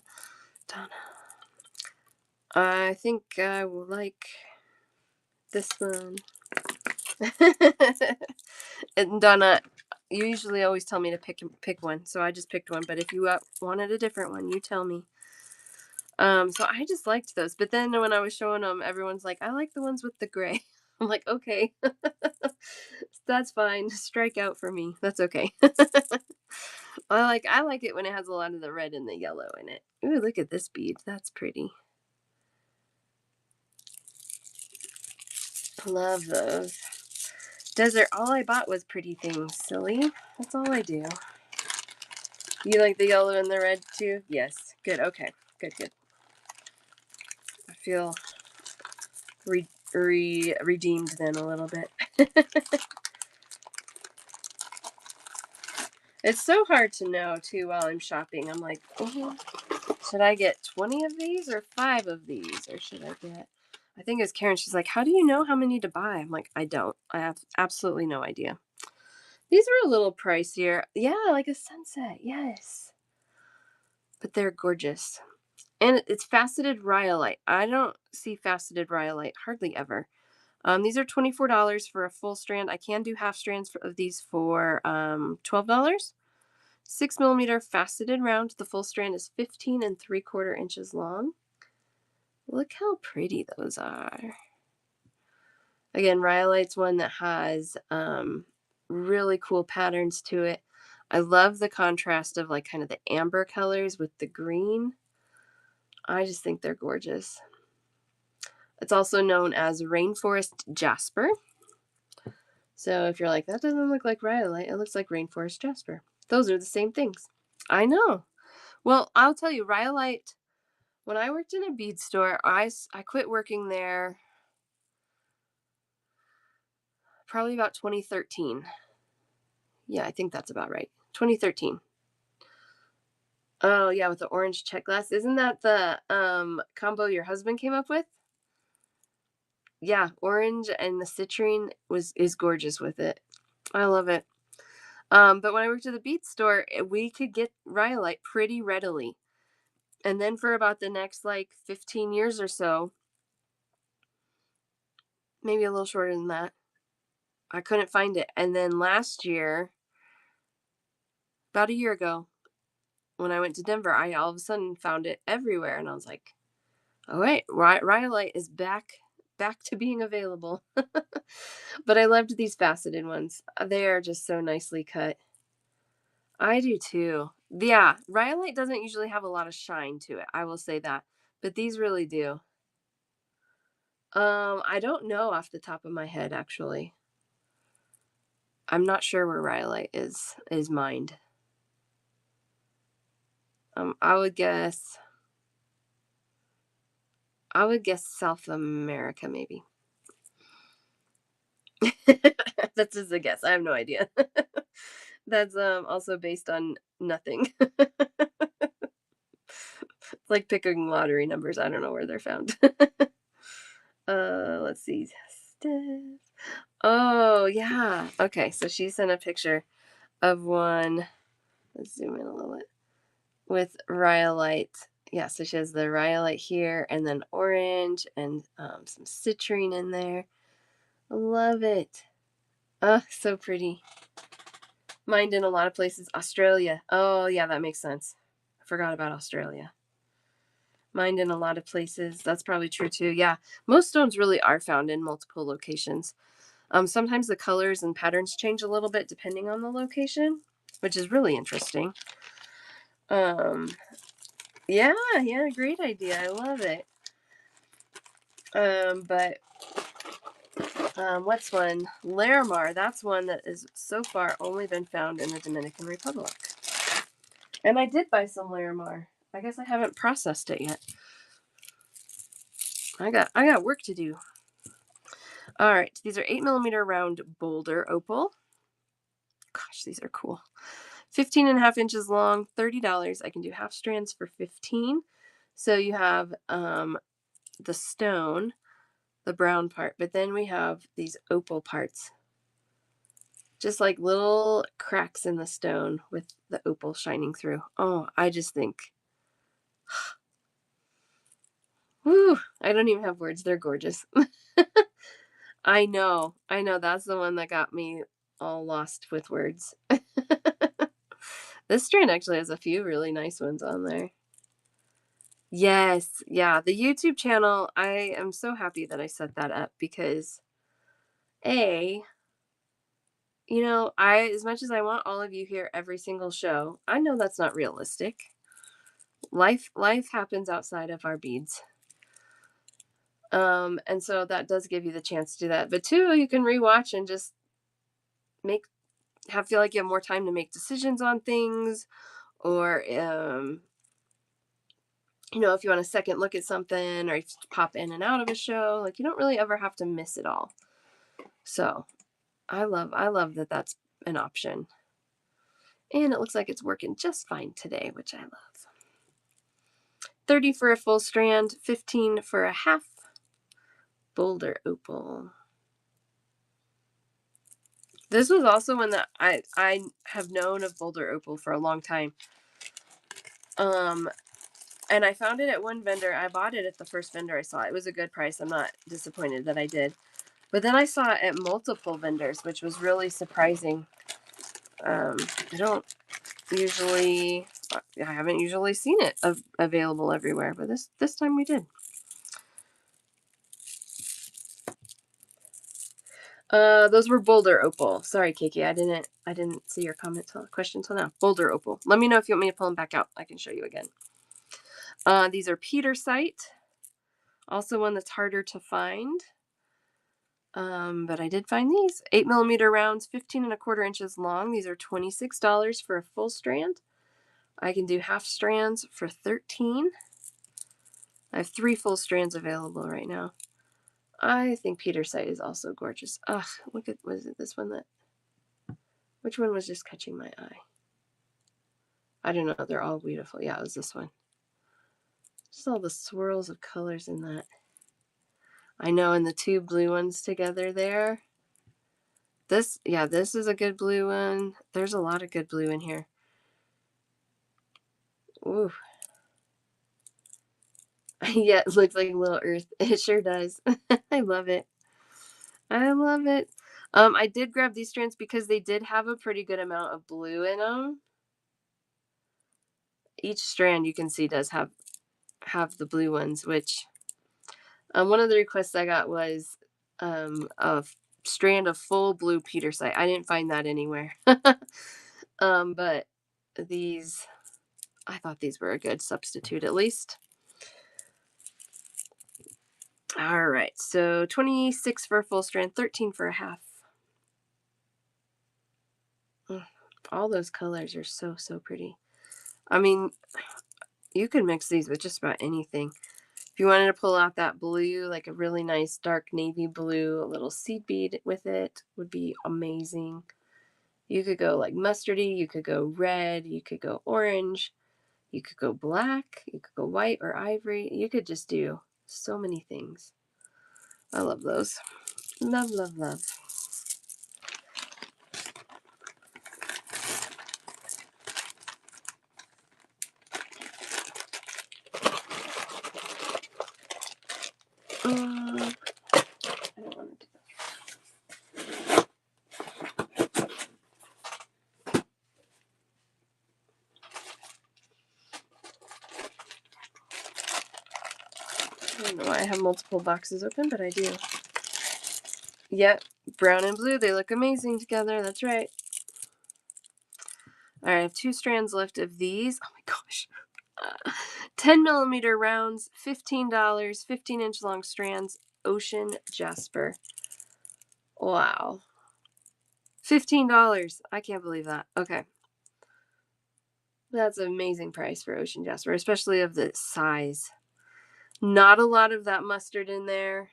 S1: I think I will like this one. And Donna, you usually always tell me to pick one, so I just picked one. But if you wanted a different one, you tell me. So I just liked those. But then when I was showing them, everyone's like, "I like the ones with the gray." I'm like, "Okay, that's fine. Strike out for me. That's okay." I like it when it has a lot of the red and the yellow in it. Ooh, look at this bead. That's pretty. Love those. Desert, all I bought was pretty things, silly. That's all I do. You like the yellow and the red too? Yes. Good. Okay. Good. I feel redeemed then a little bit. It's so hard to know too while I'm shopping. I'm like, should I get 20 of these or 5 of these? Or should I get, I think it was Karen. She's like, how do you know how many to buy? I'm like, I don't. I have absolutely no idea. These are a little pricier. Yeah, like a sunset. Yes. But they're gorgeous. And it's faceted rhyolite. I don't see faceted rhyolite hardly ever. These are $24 for a full strand. I can do half strands of these for $12. 6mm faceted round. The full strand is 15 3/4 inches long. Look how pretty those are. Again, rhyolite's one that has really cool patterns to it. I love the contrast of like kind of the amber colors with the green. I just think they're gorgeous. It's also known as rainforest jasper. So if you're like, that doesn't look like rhyolite, it looks like rainforest jasper. Those are the same things. I know. Well, I'll tell you, rhyolite, when I worked in a bead store, I quit working there probably about 2013. Yeah, I think that's about right. 2013. Oh, yeah, with the orange check glass. Isn't that the combo your husband came up with? Yeah, orange and the citrine is gorgeous with it. I love it. But when I worked at the bead store, we could get rhyolite pretty readily. And then for about the next like 15 years or so, maybe a little shorter than that, I couldn't find it. And then last year, about a year ago, when I went to Denver, I all of a sudden found it everywhere. And I was like, all right, rhyolite is back to being available. But I loved these faceted ones. They are just so nicely cut. I do too. Yeah, rhyolite doesn't usually have a lot of shine to it. I will say that. But these really do. I don't know off the top of my head actually. I'm not sure where rhyolite is mined. I would guess South America maybe. That's just a guess. I have no idea. That's also based on nothing. Like picking lottery numbers. I don't know where they're found. Let's see. Steph. Oh, yeah. Okay, so she sent a picture of one. Let's zoom in a little bit. With rhyolite. Yeah, so she has the rhyolite here and then orange and some citrine in there. I love it. Oh, so pretty. Mined in a lot of places. Australia. Oh, yeah, that makes sense. I forgot about Australia. Mined in a lot of places. That's probably true too. Yeah, most stones really are found in multiple locations. Sometimes the colors and patterns change a little bit depending on the location, which is really interesting. Yeah, great idea. I love it. But what's one? Larimar. That's one that is so far only been found in the Dominican Republic. And I did buy some Larimar. I guess I haven't processed it yet. I got work to do. All right, these are 8mm round boulder opal. Gosh, these are cool. 15.5 inches long, $30. I can do half strands for 15. So you have the stone, the brown part, but then we have these opal parts. Just like little cracks in the stone with the opal shining through. Oh, I just think, whew, I don't even have words. They're gorgeous. I know. That's the one that got me all lost with words. This strand actually has a few really nice ones on there. Yes. Yeah. The YouTube channel, I am so happy that I set that up because as much as I want all of you here every single show, I know that's not realistic. Life happens outside of our beads. And so that does give you the chance to do that. But two, you can rewatch and just feel like you have more time to make decisions on things, or if you want a second look at something, or pop in and out of a show, like you don't really ever have to miss it all. So I love that that's an option. And it looks like it's working just fine today, which I love. 30 for a full strand, 15 for a half. Boulder opal. This was also one that I have known of boulder opal for a long time. And I found it at one vendor. I bought it at the first vendor I saw. It was a good price. I'm not disappointed that I did. But then I saw it at multiple vendors, which was really surprising. I haven't usually seen it available everywhere, but this time we did. Those were boulder opal. Sorry, Kiki, I didn't see your question till now. Boulder opal. Let me know if you want me to pull them back out. I can show you again. These are Petersite. Also one that's harder to find. But I did find these 8mm rounds, 15.25 inches long. These are $26 for a full strand. I can do half strands for $13. I have 3 full strands available right now. I think Petersite is also gorgeous. Ugh, look at, was it this one which one was just catching my eye? I don't know, they're all beautiful. Yeah, it was this one. Just all the swirls of colors in that. I know, and the 2 blue ones together there. This is a good blue one. There's a lot of good blue in here. Ooh. Yeah, it looks like Little Earth. It sure does. I love it. I did grab these strands because they did have a pretty good amount of blue in them. Each strand you can see does have the blue ones, which one of the requests I got was a strand of full blue Petersite. I didn't find that anywhere. But these, I thought these were a good substitute at least. All right, so 26 for a full strand, 13 for a half. All those colors are so pretty. I mean, you could mix these with just about anything. If you wanted to pull out that blue, like a really nice dark navy blue, a little seed bead with it would be amazing. You could go like mustardy, you could go red, you could go orange, you could go black, you could go white or ivory. You could just do so many things. I love those. Love, love, love. I don't want to do that. I don't know why I have multiple boxes open, but I do. Yep, brown and blue, they look amazing together. That's right. All right, I have 2 strands left of these. Oh my gosh. 10mm rounds, $15, 15-inch long strands, Ocean Jasper. Wow. $15. I can't believe that. Okay. That's an amazing price for ocean jasper, especially of this size. Not a lot of that mustard in there,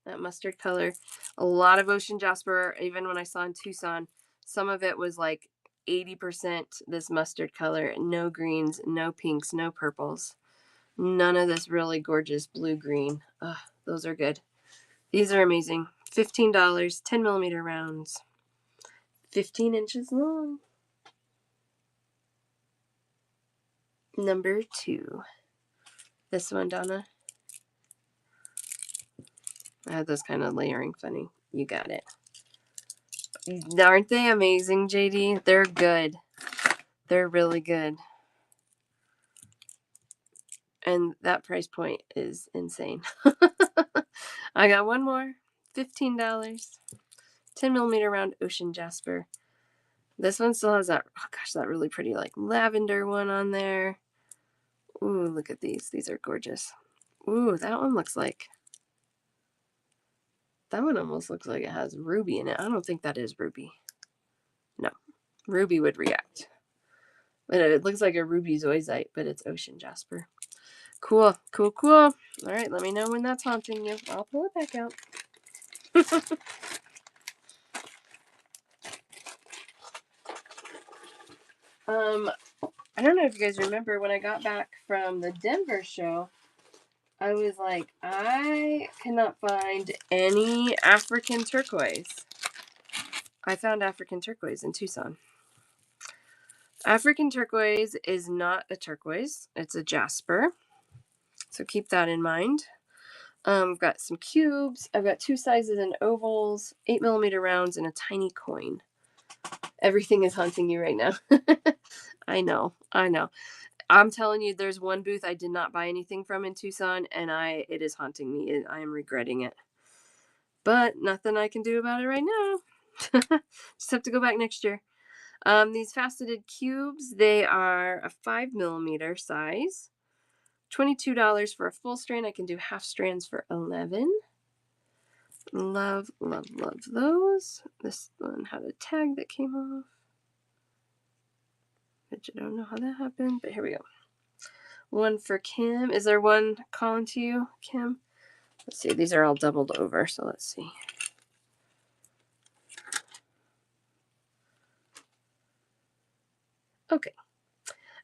S1: that mustard color. A lot of ocean jasper, even when I saw in Tucson, some of it was like 80% this mustard color. No greens, no pinks, no purples. None of this really gorgeous blue-green. Ugh, those are good. These are amazing. $15, 10 millimeter rounds, 15 inches long. Number 2. This one, Donna. I had this kind of layering funny. You got it. Aren't they amazing, JD? They're good. They're really good. And that price point is insane. I got one more. $15. 10 millimeter round ocean jasper. This one still has that, oh gosh, that really pretty like lavender one on there. Ooh, look at these. These are gorgeous. Ooh, that one looks like, that one almost looks like it has ruby in it. I don't think that is ruby. No, ruby would react. But it looks like a ruby zoisite, but it's ocean jasper. Cool, cool, cool. All right, let me know when that's haunting you. I'll pull it back out. I don't know if you guys remember when I got back from the Denver show, I was like, I cannot find any African turquoise. I found African turquoise in Tucson. African turquoise is not a turquoise. It's a jasper. So keep that in mind. I've got some cubes. I've got 2 sizes in ovals, 8 millimeter rounds, and a tiny coin. Everything is haunting you right now. I know. I'm telling you, there's one booth I did not buy anything from in Tucson, and it is haunting me. I am regretting it. But nothing I can do about it right now. Just have to go back next year. These faceted cubes, they are a 5 millimeter size. $22 for a full strand. I can do half strands for $11. Love, love, love those. This one had a tag that came off. I don't know how that happened, but here we go. One for Kim. Is there one calling to you, Kim? Let's see. These are all doubled over, so let's see. Okay.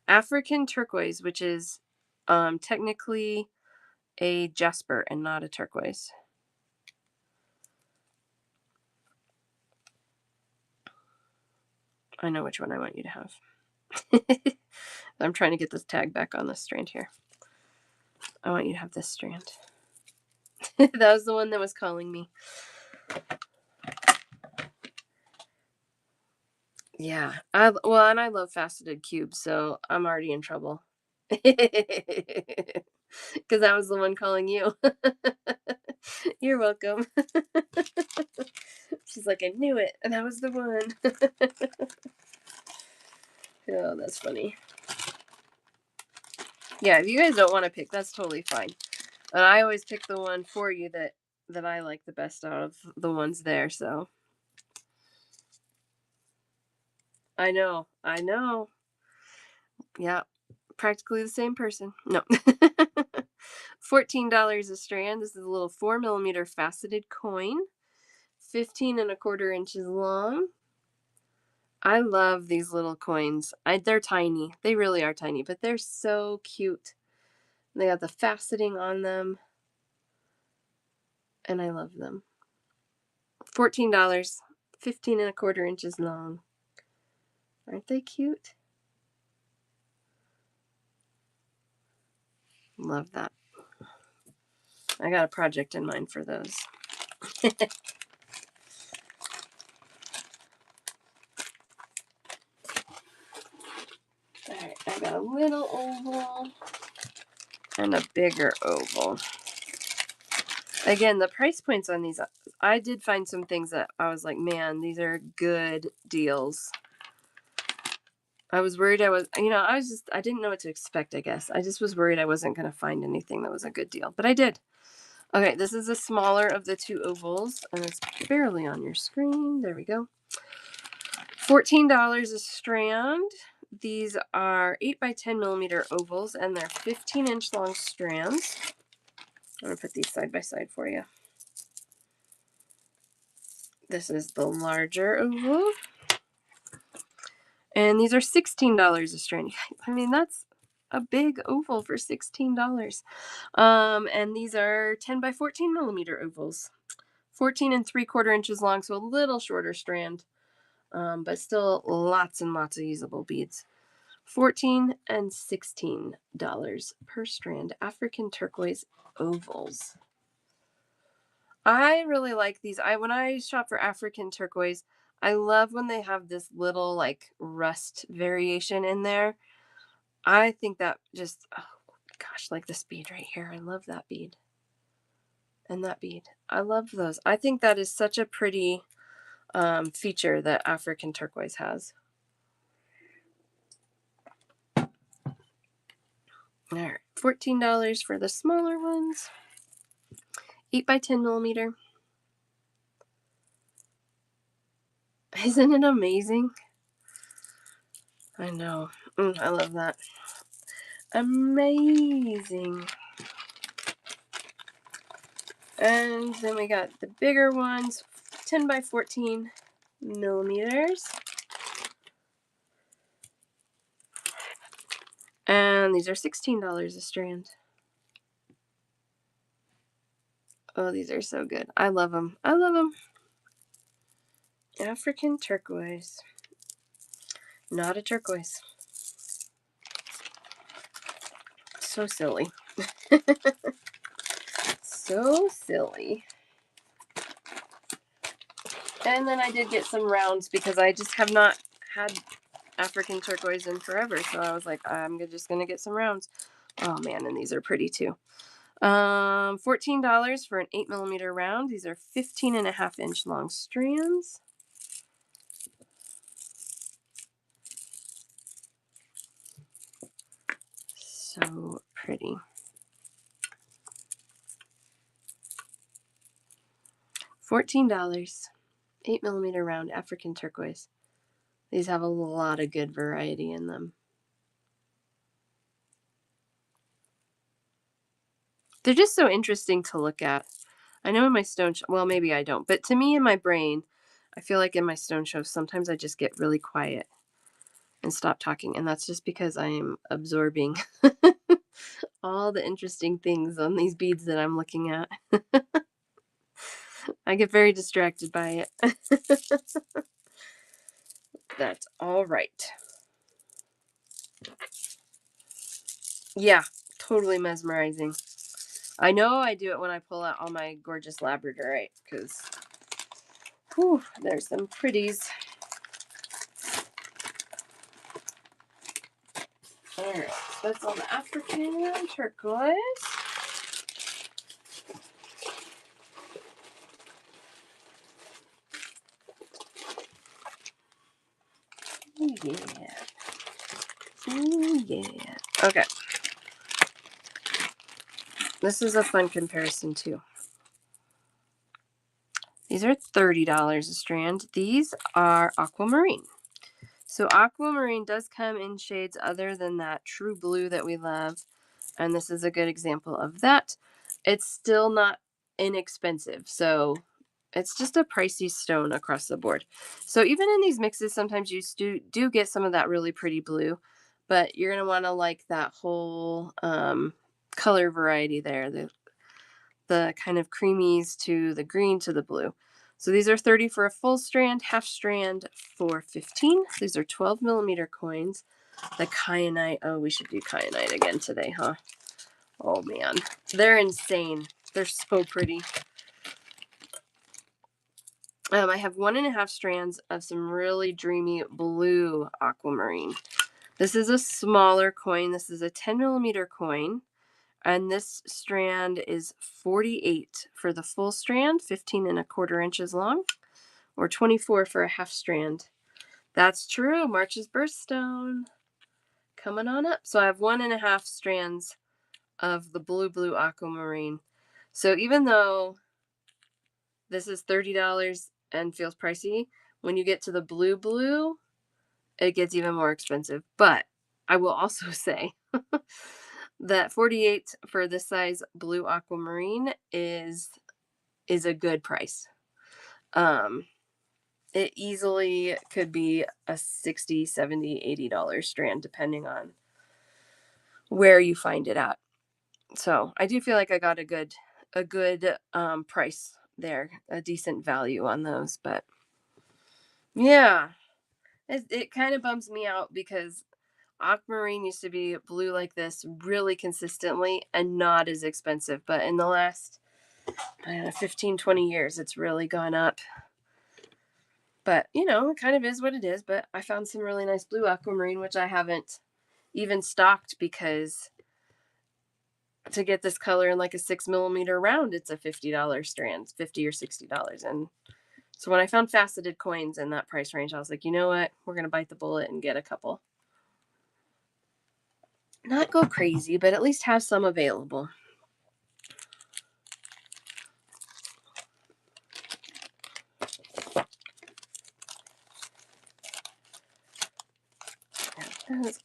S1: African turquoise, which is technically a jasper and not a turquoise. I know which one I want you to have. I'm trying to get this tag back on this strand here. I want you to have this strand. That was the one that was calling me. Yeah. And I love faceted cubes, so I'm already in trouble. Because that was the one calling you. You're welcome. She's like, I knew it, and that was the one. Oh, that's funny. Yeah, if you guys don't want to pick, that's totally fine. And I always pick the one for you that I like the best out of the ones there, so. I know. Yeah, practically the same person. No. $14 a strand. This is a little 4 millimeter faceted coin, 15 1/4 inches long. I love these little coins. They're tiny. They really are tiny, but they're so cute. They got the faceting on them, and I love them. $14, 15 1/4 inches long. Aren't they cute? Love that. I got a project in mind for those. Alright, I got a little oval and a bigger oval. Again, the price points on these, I did find some things that I was like, man, these are good deals. I was worried I didn't know what to expect, I guess. I just was worried I wasn't going to find anything that was a good deal, but I did. Okay, this is the smaller of the 2 ovals, and it's barely on your screen. There we go. $14 a strand. these are 8 by 10 millimeter ovals, and they're 15-inch long strands. I'm going to put these side by side for you. This is the larger oval. And these are $16 a strand. I mean, that's a big oval for $16. And these are 10 by 14 millimeter ovals, 14 and 3/4 inches long, so a little shorter strand, but still lots and lots of usable beads. $14 and $16 per strand. African turquoise ovals. I really like these. When I shop for African turquoise, I love when they have this little like rust variation in there. I think that just, oh gosh, like this bead right here. I love that bead. And that bead. I love those. I think that is such a pretty feature that African turquoise has. All right, $14 for the smaller ones. 8 by 10 millimeter. Isn't it amazing? I know. I love that. Amazing. And then we got the bigger ones, 10 by 14 millimeters. And these are $16 a strand. Oh, these are so good. I love them. I love them. African turquoise. Not a turquoise. So silly. So silly. And then I did get some rounds because I just have not had African turquoise in forever. So I was like, I'm just going to get some rounds. Oh man, and these are pretty too. $14 for an 8 millimeter round. These are 15.5-inch long strands. So pretty. $14. 8 millimeter round African turquoise. These have a lot of good variety in them. They're just so interesting to look at. I know in my stone show, well, maybe I don't, but to me in my brain, I feel like in my stone shows, sometimes I just get really quiet and stop talking. And that's just because I am absorbing all the interesting things on these beads that I'm looking at. I get very distracted by it. That's all right. Yeah, totally mesmerizing. I know I do it when I pull out all my gorgeous labradorite because there's some pretties. All right, so that's on the African turquoise. Ooh, yeah. Ooh, yeah. Okay. This is a fun comparison too. These are $30 a strand. These are aquamarine. So aquamarine does come in shades other than that true blue that we love. And this is a good example of that. It's still not inexpensive. So it's just a pricey stone across the board. So even in these mixes, sometimes you do get some of that really pretty blue, but you're going to want to like that whole color variety there. The kind of creamies to the green to the blue. So these are 30 for a full strand, half strand for 15. These are 12 millimeter coins. The kyanite. Oh, we should do kyanite again today, huh? Oh man, they're insane. They're so pretty. I have 1.5 strands of some really dreamy blue aquamarine. This is a smaller coin. This is a 10 millimeter coin. And this strand is 48 for the full strand, 15.25 inches long, or 24 for a half strand. That's true. March's birthstone coming on up. So I have 1.5 strands of the blue aquamarine. So even though this is $30 and feels pricey, when you get to the blue, it gets even more expensive. But I will also say that 48 for this size blue aquamarine is a good price. Um it easily could be a 60, 70, $80 strand depending on where you find it at. So, I do feel like I got a good price there, a decent value on those, but yeah, it kind of bums me out because aquamarine used to be blue like this really consistently and not as expensive, but in the last, I don't know, 15, 20 years, it's really gone up. But, it kind of is what it is. But I found some really nice blue aquamarine, which I haven't even stocked because to get this color in like a 6 millimeter round, it's a $50 strand, 50 or $60. And so when I found faceted coins in that price range, I was like, you know what? We're going to bite the bullet and get a couple. Not go crazy, but at least have some available.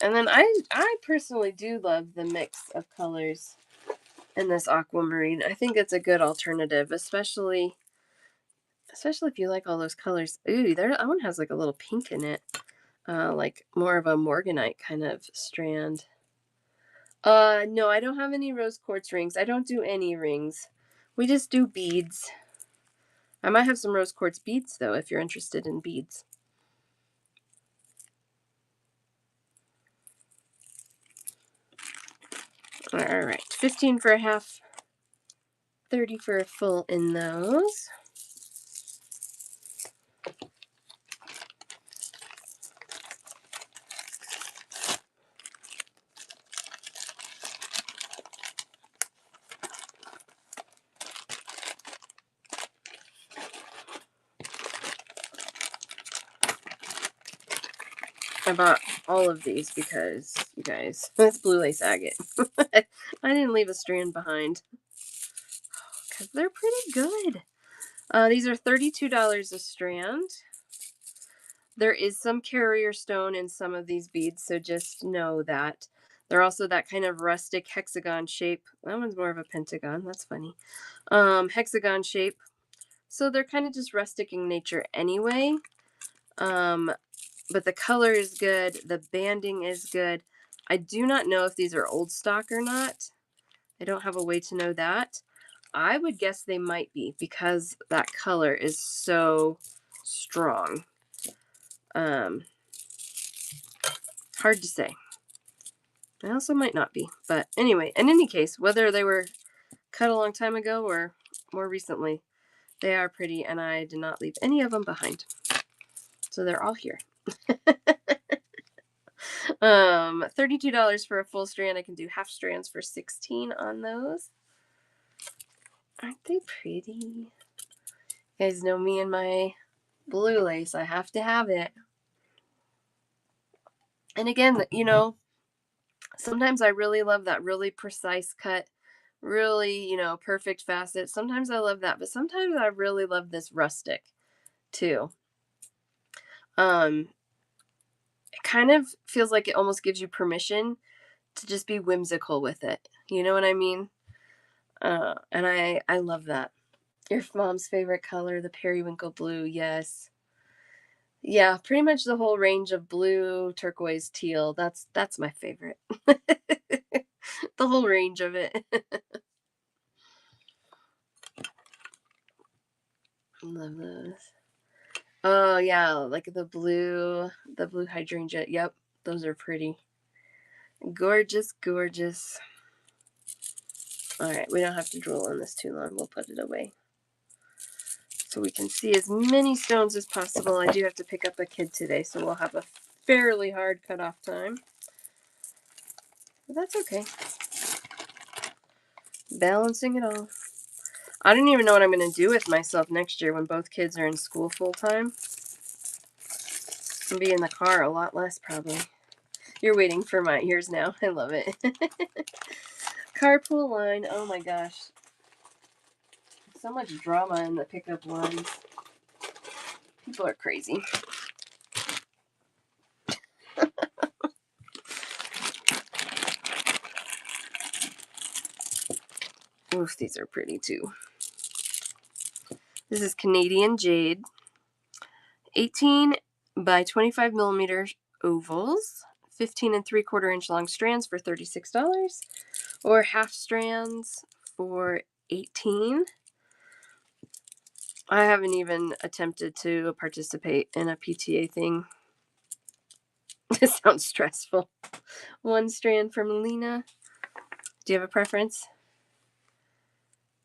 S1: And then I personally do love the mix of colors in this aquamarine. I think it's a good alternative, especially if you like all those colors. Ooh, that one has like a little pink in it. Like more of a morganite kind of strand. No, I don't have any rose quartz rings. I don't do any rings. We just do beads. I might have some rose quartz beads though, if you're interested in beads. All right, 15 for a half, 30 for a full in those. I bought all of these because, you guys, this blue lace agate. I didn't leave a strand behind because they're pretty good. These are $32 a strand. There is some carrier stone in some of these beads, so just know that. They're also that kind of rustic hexagon shape. That one's more of a pentagon. That's funny. Hexagon shape. So they're kind of just rustic in nature anyway. But the color is good. The banding is good. I do not know if these are old stock or not. I don't have a way to know that. I would guess they might be because that color is so strong. Hard to say. They also might not be. But anyway, in any case, whether they were cut a long time ago or more recently, they are pretty, and I did not leave any of them behind. So they're all here. $32 for a full strand. I can do half strands for $16 on those. Aren't they pretty? You guys know me and my blue lace. I have to have it. And again, sometimes I really love that really precise cut, really, perfect facet. Sometimes I love that, but sometimes I really love this rustic too. It kind of feels like it almost gives you permission to just be whimsical with it. You know what I mean? And I love that. Your mom's favorite color, the periwinkle blue. Yes. Yeah, pretty much the whole range of blue, turquoise, teal. That's my favorite. The whole range of it. Love those. Oh yeah, like the blue hydrangea. Yep, those are pretty. Gorgeous, gorgeous. All right, we don't have to drool on this too long. We'll put it away. So we can see as many stones as possible. I do have to pick up a kid today, so we'll have a fairly hard cutoff time. But that's okay. Balancing it all. I don't even know what I'm going to do with myself next year when both kids are in school full time. I'll be in the car a lot less, probably. You're waiting for my ears now. I love it. Carpool line. Oh my gosh. So much drama in the pickup lines. People are crazy. Oof, these are pretty too. This is Canadian Jade. 18 by 25 millimeter ovals. 15 and 3/4 inch long strands for $36. Or half strands for $18. I haven't even attempted to participate in a PTA thing. This sounds stressful. 1 strand from Lena. Do you have a preference?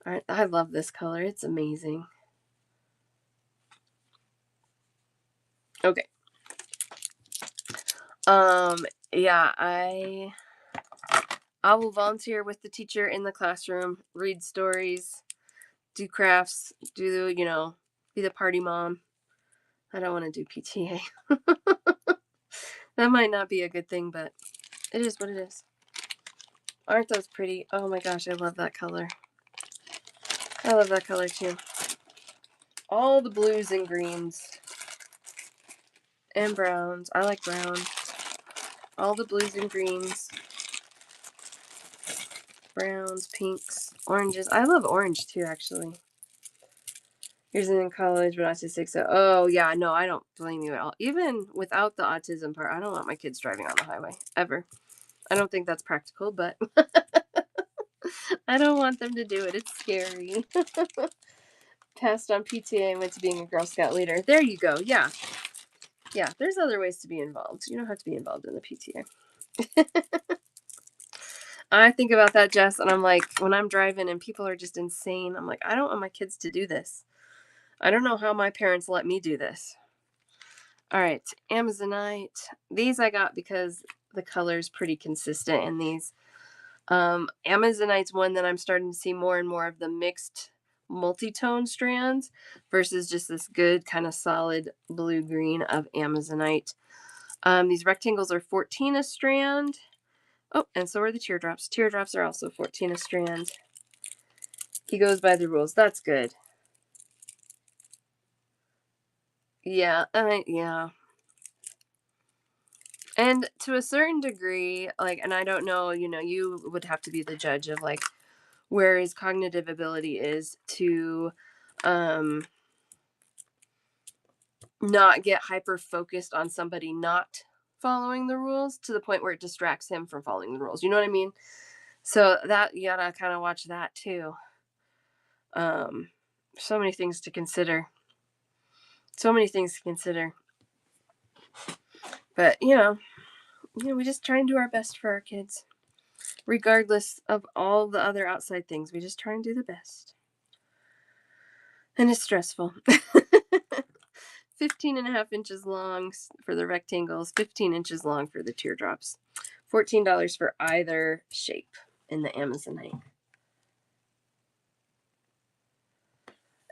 S1: All right, I love this color. It's amazing. Okay. Yeah, I will volunteer with the teacher in the classroom, read stories, do crafts, be the party mom. I don't want to do PTA. That might not be a good thing, but it is what it is. Aren't those pretty? Oh my gosh, I love that color. I love that color too. All the blues and greens and browns. I like brown. All the blues and greens. Browns, pinks, oranges. I love orange too, actually. Here's in college, but autistic. So, oh yeah, no, I don't blame you at all. Even without the autism part, I don't want my kids driving on the highway ever. I don't think that's practical, but I don't want them to do it. It's scary. Passed on PTA and went to being a Girl Scout leader. There you go. Yeah. Yeah, there's other ways to be involved. You don't have to be involved in the PTA. I think about that, Jess, and I'm like, when I'm driving and people are just insane, I'm like, I don't want my kids to do this. I don't know how my parents let me do this. All right, Amazonite. These I got because the color's pretty consistent in these. Amazonite's one that I'm starting to see more and more of the mixed multi-tone strands versus just this good kind of solid blue-green of Amazonite. These rectangles are 14 a strand. Oh, and so are the teardrops. Teardrops are also 14 a strand. He goes by the rules. That's good. Yeah, yeah. And to a certain degree, like, and I don't know, you would have to be the judge of like where his cognitive ability is to not get hyper focused on somebody not following the rules to the point where it distracts him from following the rules. You know what I mean? So that you gotta kind of watch that too. So many things to consider. So many things to consider. But we just try and do our best for our kids. Regardless of all the other outside things, we just try and do the best. And it's stressful. 15.5 inches long for the rectangles, 15 inches long for the teardrops. $14 for either shape in the Amazonite.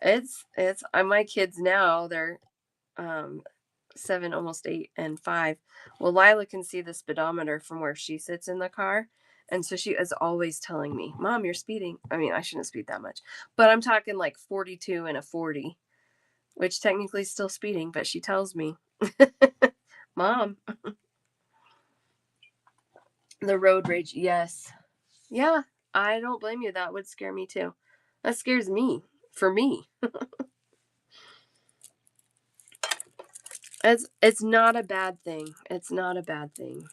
S1: It's my kids now, they're 7, almost 8, and 5. Well, Lila can see the speedometer from where she sits in the car. And so she is always telling me, Mom, you're speeding. I mean, I shouldn't speed that much, but I'm talking like 42 and a 40, which technically is still speeding, but she tells me, Mom, the road rage. Yes. Yeah, I don't blame you. That would scare me too. That scares me for me. It's not a bad thing. It's not a bad thing.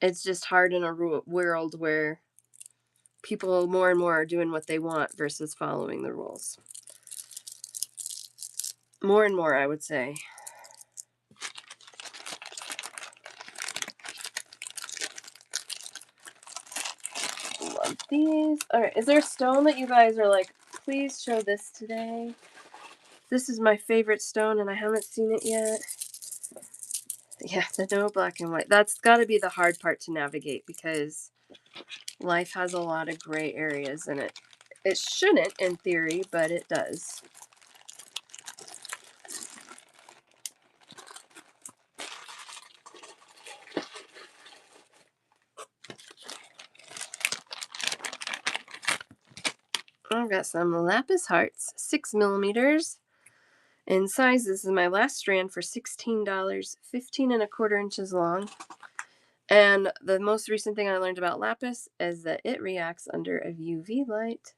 S1: It's just hard in a world where people more and more are doing what they want versus following the rules. More and more, I would say. Love these. All right, is there a stone that you guys are like, please show this today? This is my favorite stone and I haven't seen it yet. Yeah, the no black and white. That's got to be the hard part to navigate because life has a lot of gray areas in it. It shouldn't in theory, but it does. I've got some lapis hearts, 6 millimeters in size. This is my last strand for $16, 15 1/4 inches long. And the most recent thing I learned about lapis is that it reacts under a UV light.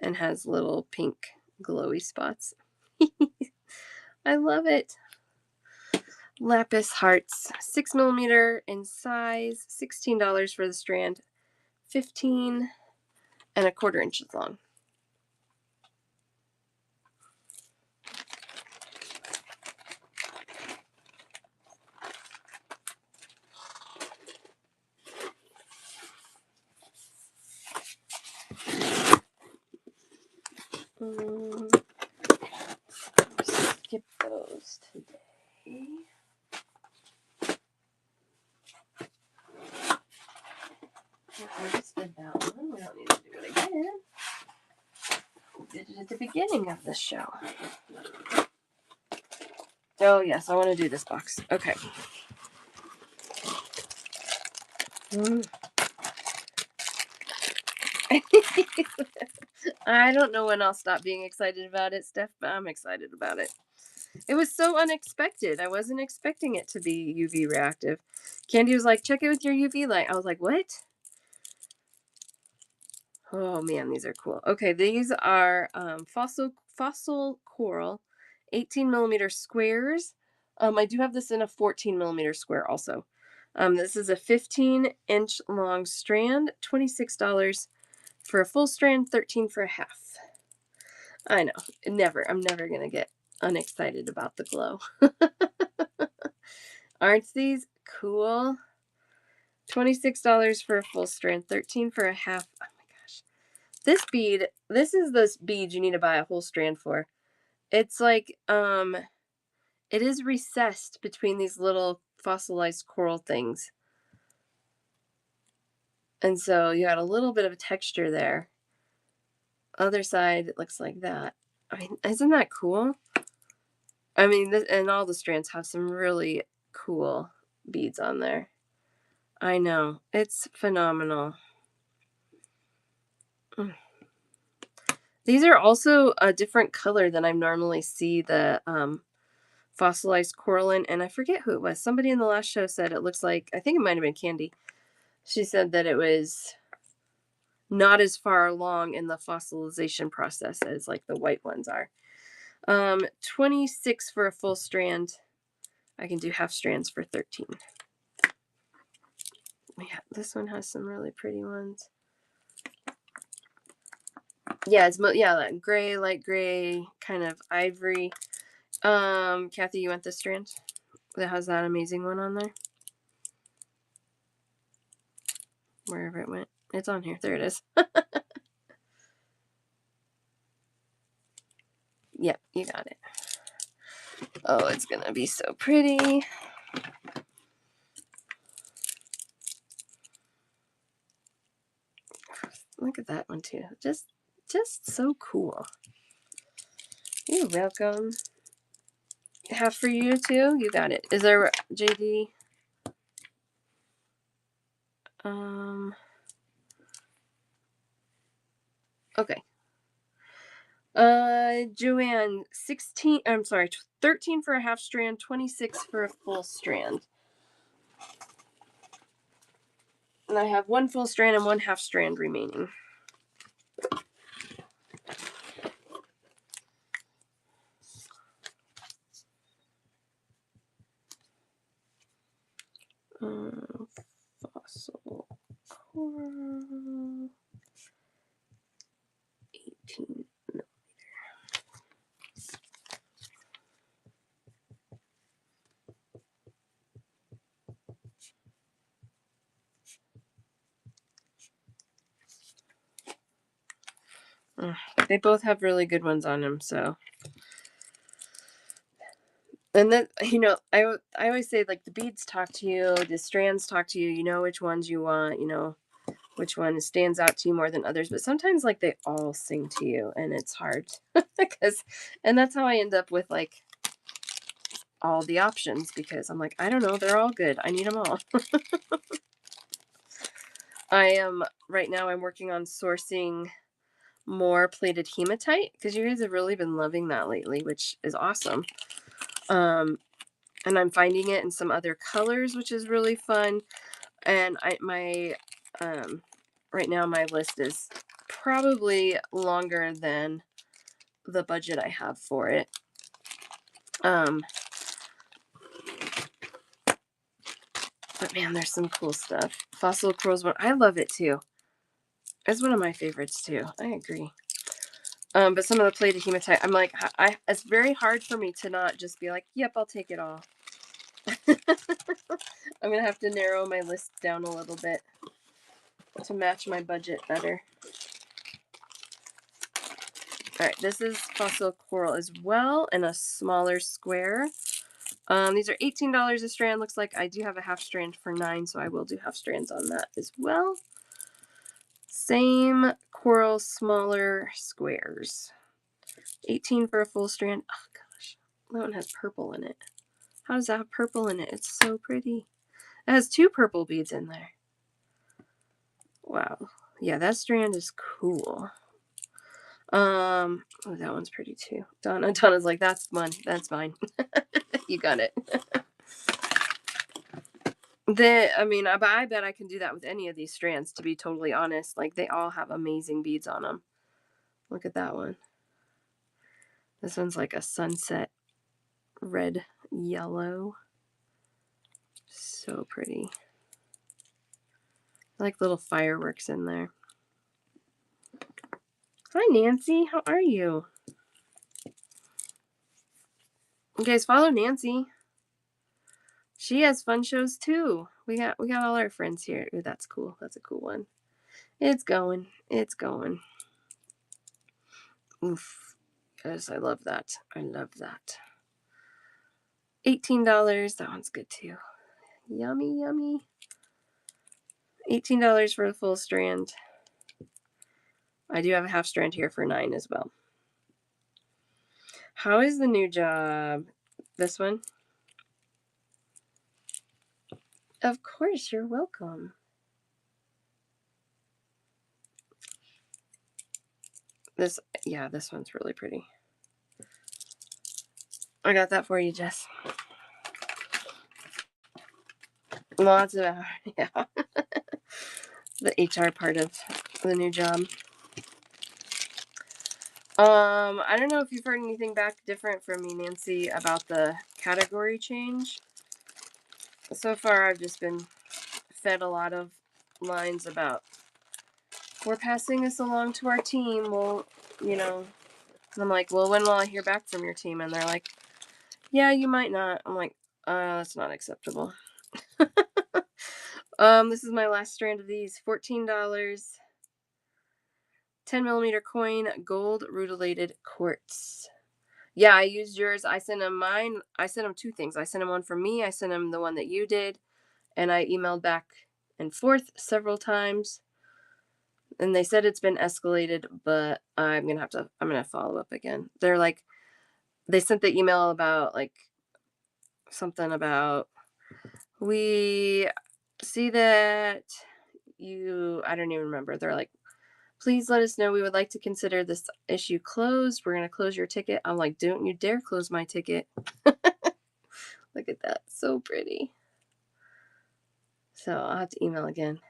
S1: and has little pink glowy spots. I love it. Lapis hearts, 6mm in size, $16 for the strand, 15 1/4 inches long. Skip those today. I just did that one. We don't need to do it again. We did it at the beginning of the show. Oh, yes, I want to do this box. Okay. I don't know when I'll stop being excited about it, Steph, but I'm excited about it. It was so unexpected. I wasn't expecting it to be UV reactive. Candy was like, check it with your UV light. I was like, what? Oh man, these are cool. Okay, these are fossil coral, 18mm squares. I do have this in a 14mm square also. This is a 15-inch long strand, $26 for a full strand, 13 for a half. I know, I'm never gonna get unexcited about the glow. Aren't these cool? $26 for a full strand, 13 for a half. Oh my gosh. This is this bead you need to buy a whole strand for. It's like, it is recessed between these little fossilized coral things. And so you got a little bit of a texture there. Other side, it looks like that. I mean, isn't that cool? I mean, and all the strands have some really cool beads on there. I know. It's phenomenal. These are also a different color than I normally see the fossilized coral in. And I forget who it was. Somebody in the last show said it looks like, I think it might have been Candy. She said that it was not as far along in the fossilization process as like the white ones are. 26 for a full strand. I can do half strands for 13. Yeah, this one has some really pretty ones. Yeah, it's that gray, light gray, kind of ivory. Kathy, you want this strand that has that amazing one on there? Wherever it went. It's on here. There it is. Yep, you got it. Oh, it's gonna be so pretty. Look at that one too. Just so cool. You're welcome. Half for you too? You got it. Is there JD? Okay. Joanne, 13 for a half strand, 26 for a full strand. And I have one full strand and one half strand remaining. Fossil coral, 18. They both have really good ones on them, so. And then, I always say, like, the beads talk to you, the strands talk to you, you know which ones you want, which one stands out to you more than others. But sometimes, like, they all sing to you, and it's hard. And that's how I end up with, like, all the options, because I'm like, I don't know, they're all good. I need them all. Right now, I'm working on sourcing more plated hematite, because you guys have really been loving that lately, which is awesome. And I'm finding it in some other colors, which is really fun. And right now my list is probably longer than the budget I have for it. But man, there's some cool stuff. Fossil Corals one, I love it too. It's one of my favorites too. I agree. But some of the plated hematite, I'm like, it's very hard for me to not just be like, yep, I'll take it all. I'm gonna have to narrow my list down a little bit to match my budget better. All right, this is Fossil Coral as well in a smaller square. These are $18 a strand. Looks like I do have a half strand for $9, so I will do half strands on that as well. Same coral, smaller squares. 18 for a full strand. Oh gosh, that one has purple in it. How does that have purple in it? It's so pretty. It has 2 purple beads in there. Wow. Yeah, that strand is cool. Oh, that one's pretty too. Donna's like, that's mine. You got it. I bet I can do that with any of these strands, to be totally honest. Like, they all have amazing beads on them. Look at that one. This one's like a sunset red yellow. So pretty. I like little fireworks in there. Hi, Nancy. How are you? You guys follow Nancy. She has fun shows too. We got all our friends here. Ooh, that's cool. That's a cool one. It's going. It's going. Oof. Yes, I love that. I love that. $18. That one's good too. Yummy, yummy. $18 for a full strand. I do have a half strand here for $9 as well. How is the new job? This one? Of course, you're welcome. This one's really pretty. I got that for you, Jess. Lots of, yeah. The HR part of the new job. I don't know if you've heard anything back different from me, Nancy, about the category change. So far, I've just been fed a lot of lines about, we're passing this along to our team. Well, and I'm like, well, when will I hear back from your team? And they're like, yeah, you might not. I'm like, that's not acceptable. This is my last strand of these. $14. 10 millimeter coin, gold rutilated quartz. Yeah, I used yours. I sent him mine. I sent him 2 things. I sent him one from me. I sent him the one that you did. And I emailed back and forth several times. And they said it's been escalated, but I'm going to follow up again. They're like, they sent the email about like something about, we see that I don't even remember. They're like, please let us know. We would like to consider this issue closed. We're going to close your ticket. I'm like, don't you dare close my ticket. Look at that. So pretty. So I'll have to email again.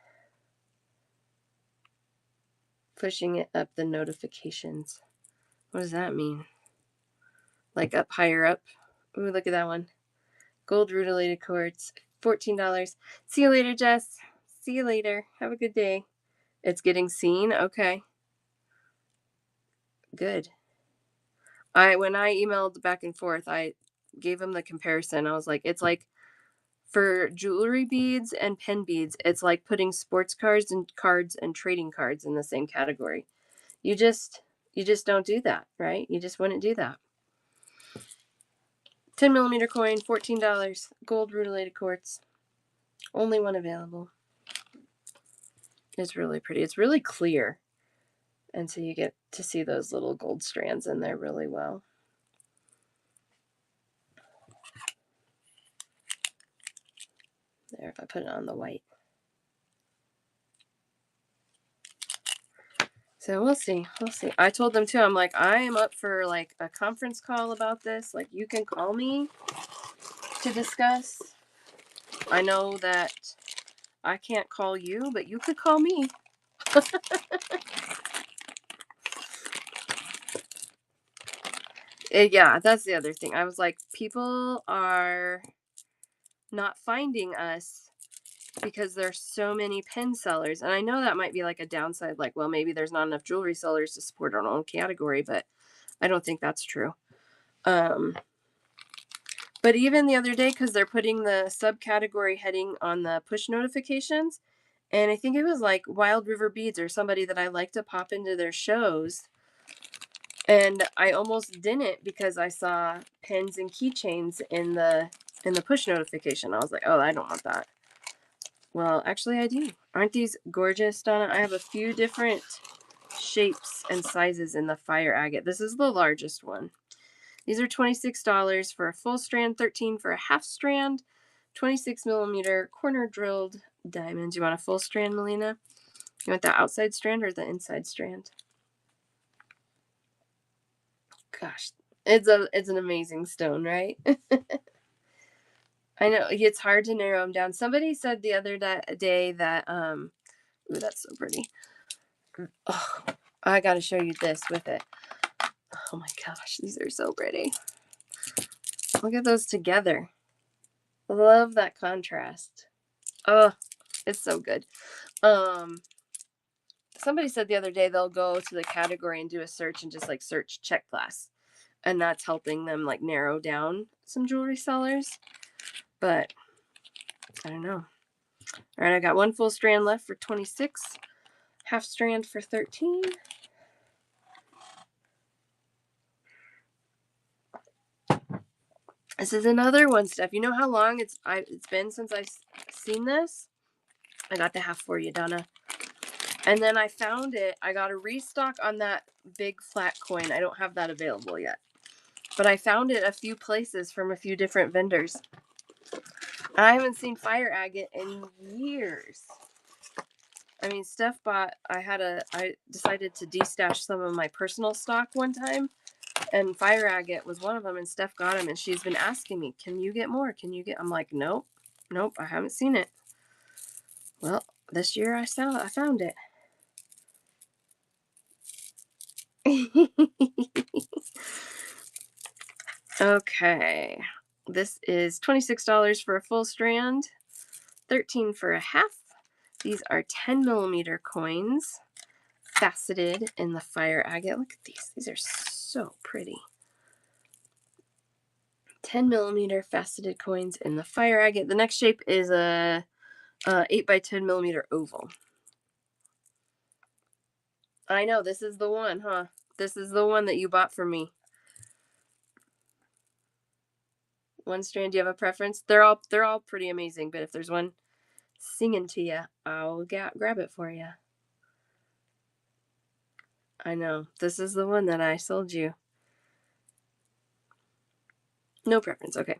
S1: Pushing it up the notifications. What does that mean? Like up higher up? Ooh, look at that one. Gold rutilated quartz. $14. See you later, Jess. See you later. Have a good day. It's getting seen? Okay. Good. When I emailed back and forth, I gave him the comparison. I was like, it's like for jewelry beads and pen beads, it's like putting sports cards and trading cards in the same category. You just don't do that, right? You just wouldn't do that. 10 millimeter coin, $14. Gold rutilated quartz. Only one available. It's really pretty. It's really clear. And so you get to see those little gold strands in there really well. There, if I put it on the white. So we'll see. I told them too, I'm like, I am up for like a conference call about this. Like, you can call me to discuss. I know that I can't call you, but you could call me. Yeah, that's the other thing. I was like, people are not finding us because there's so many pin sellers. And I know that might be like a downside, like, well, maybe there's not enough jewelry sellers to support our own category, but I don't think that's true. Um, but even the other day, because they're putting the subcategory heading on the push notifications, and I think it was like Wild River Beads or somebody that I like to pop into their shows. And I almost didn't because I saw pins and keychains in the push notification. I was like, oh, I don't want that. Well, actually, I do. Aren't these gorgeous, Donna? I have a few different shapes and sizes in the fire agate. This is the largest one. These are $26 for a full strand, 13 for a half strand, 26 millimeter corner drilled diamonds. You want a full strand, Melina? You want the outside strand or the inside strand? Gosh, it's an amazing stone, right? I know it's hard to narrow them down. Somebody said the other day that ooh, that's so pretty. Oh, I got to show you this with it. Oh my gosh, these are so pretty. Look at those together. Love that contrast. Oh, it's so good. Somebody said the other day they'll go to the category and do a search and just like search check glass, and that's helping them like narrow down some jewelry sellers. But I don't know. All right, I got one full strand left for 26, half strand for 13. This is another one, Steph. You know how long it's been since I've seen this? I got the half for you, Donna. And then I found it. I got a restock on that big flat coin. I don't have that available yet. But I found it a few places from a few different vendors. I haven't seen fire agate in years. I mean, Steph bought, I decided to destash some of my personal stock one time, and fire agate was one of them, and Steph got them, and she's been asking me, can you get more? Can you get, I'm like, nope, I haven't seen it. Well, this year I found it. Okay. This is $26 for a full strand, 13 for a half. These are 10 millimeter coins, faceted in the fire agate. Look at these. These are so pretty. 10 millimeter faceted coins in the fire agate. The next shape is a 8 by 10 millimeter oval. I know, this is the one, huh? This is the one that you bought for me. One strand, do you have a preference? They're all pretty amazing, but if there's one singing to you, I'll grab it for you. I know. This is the one that I sold you. No preference. Okay.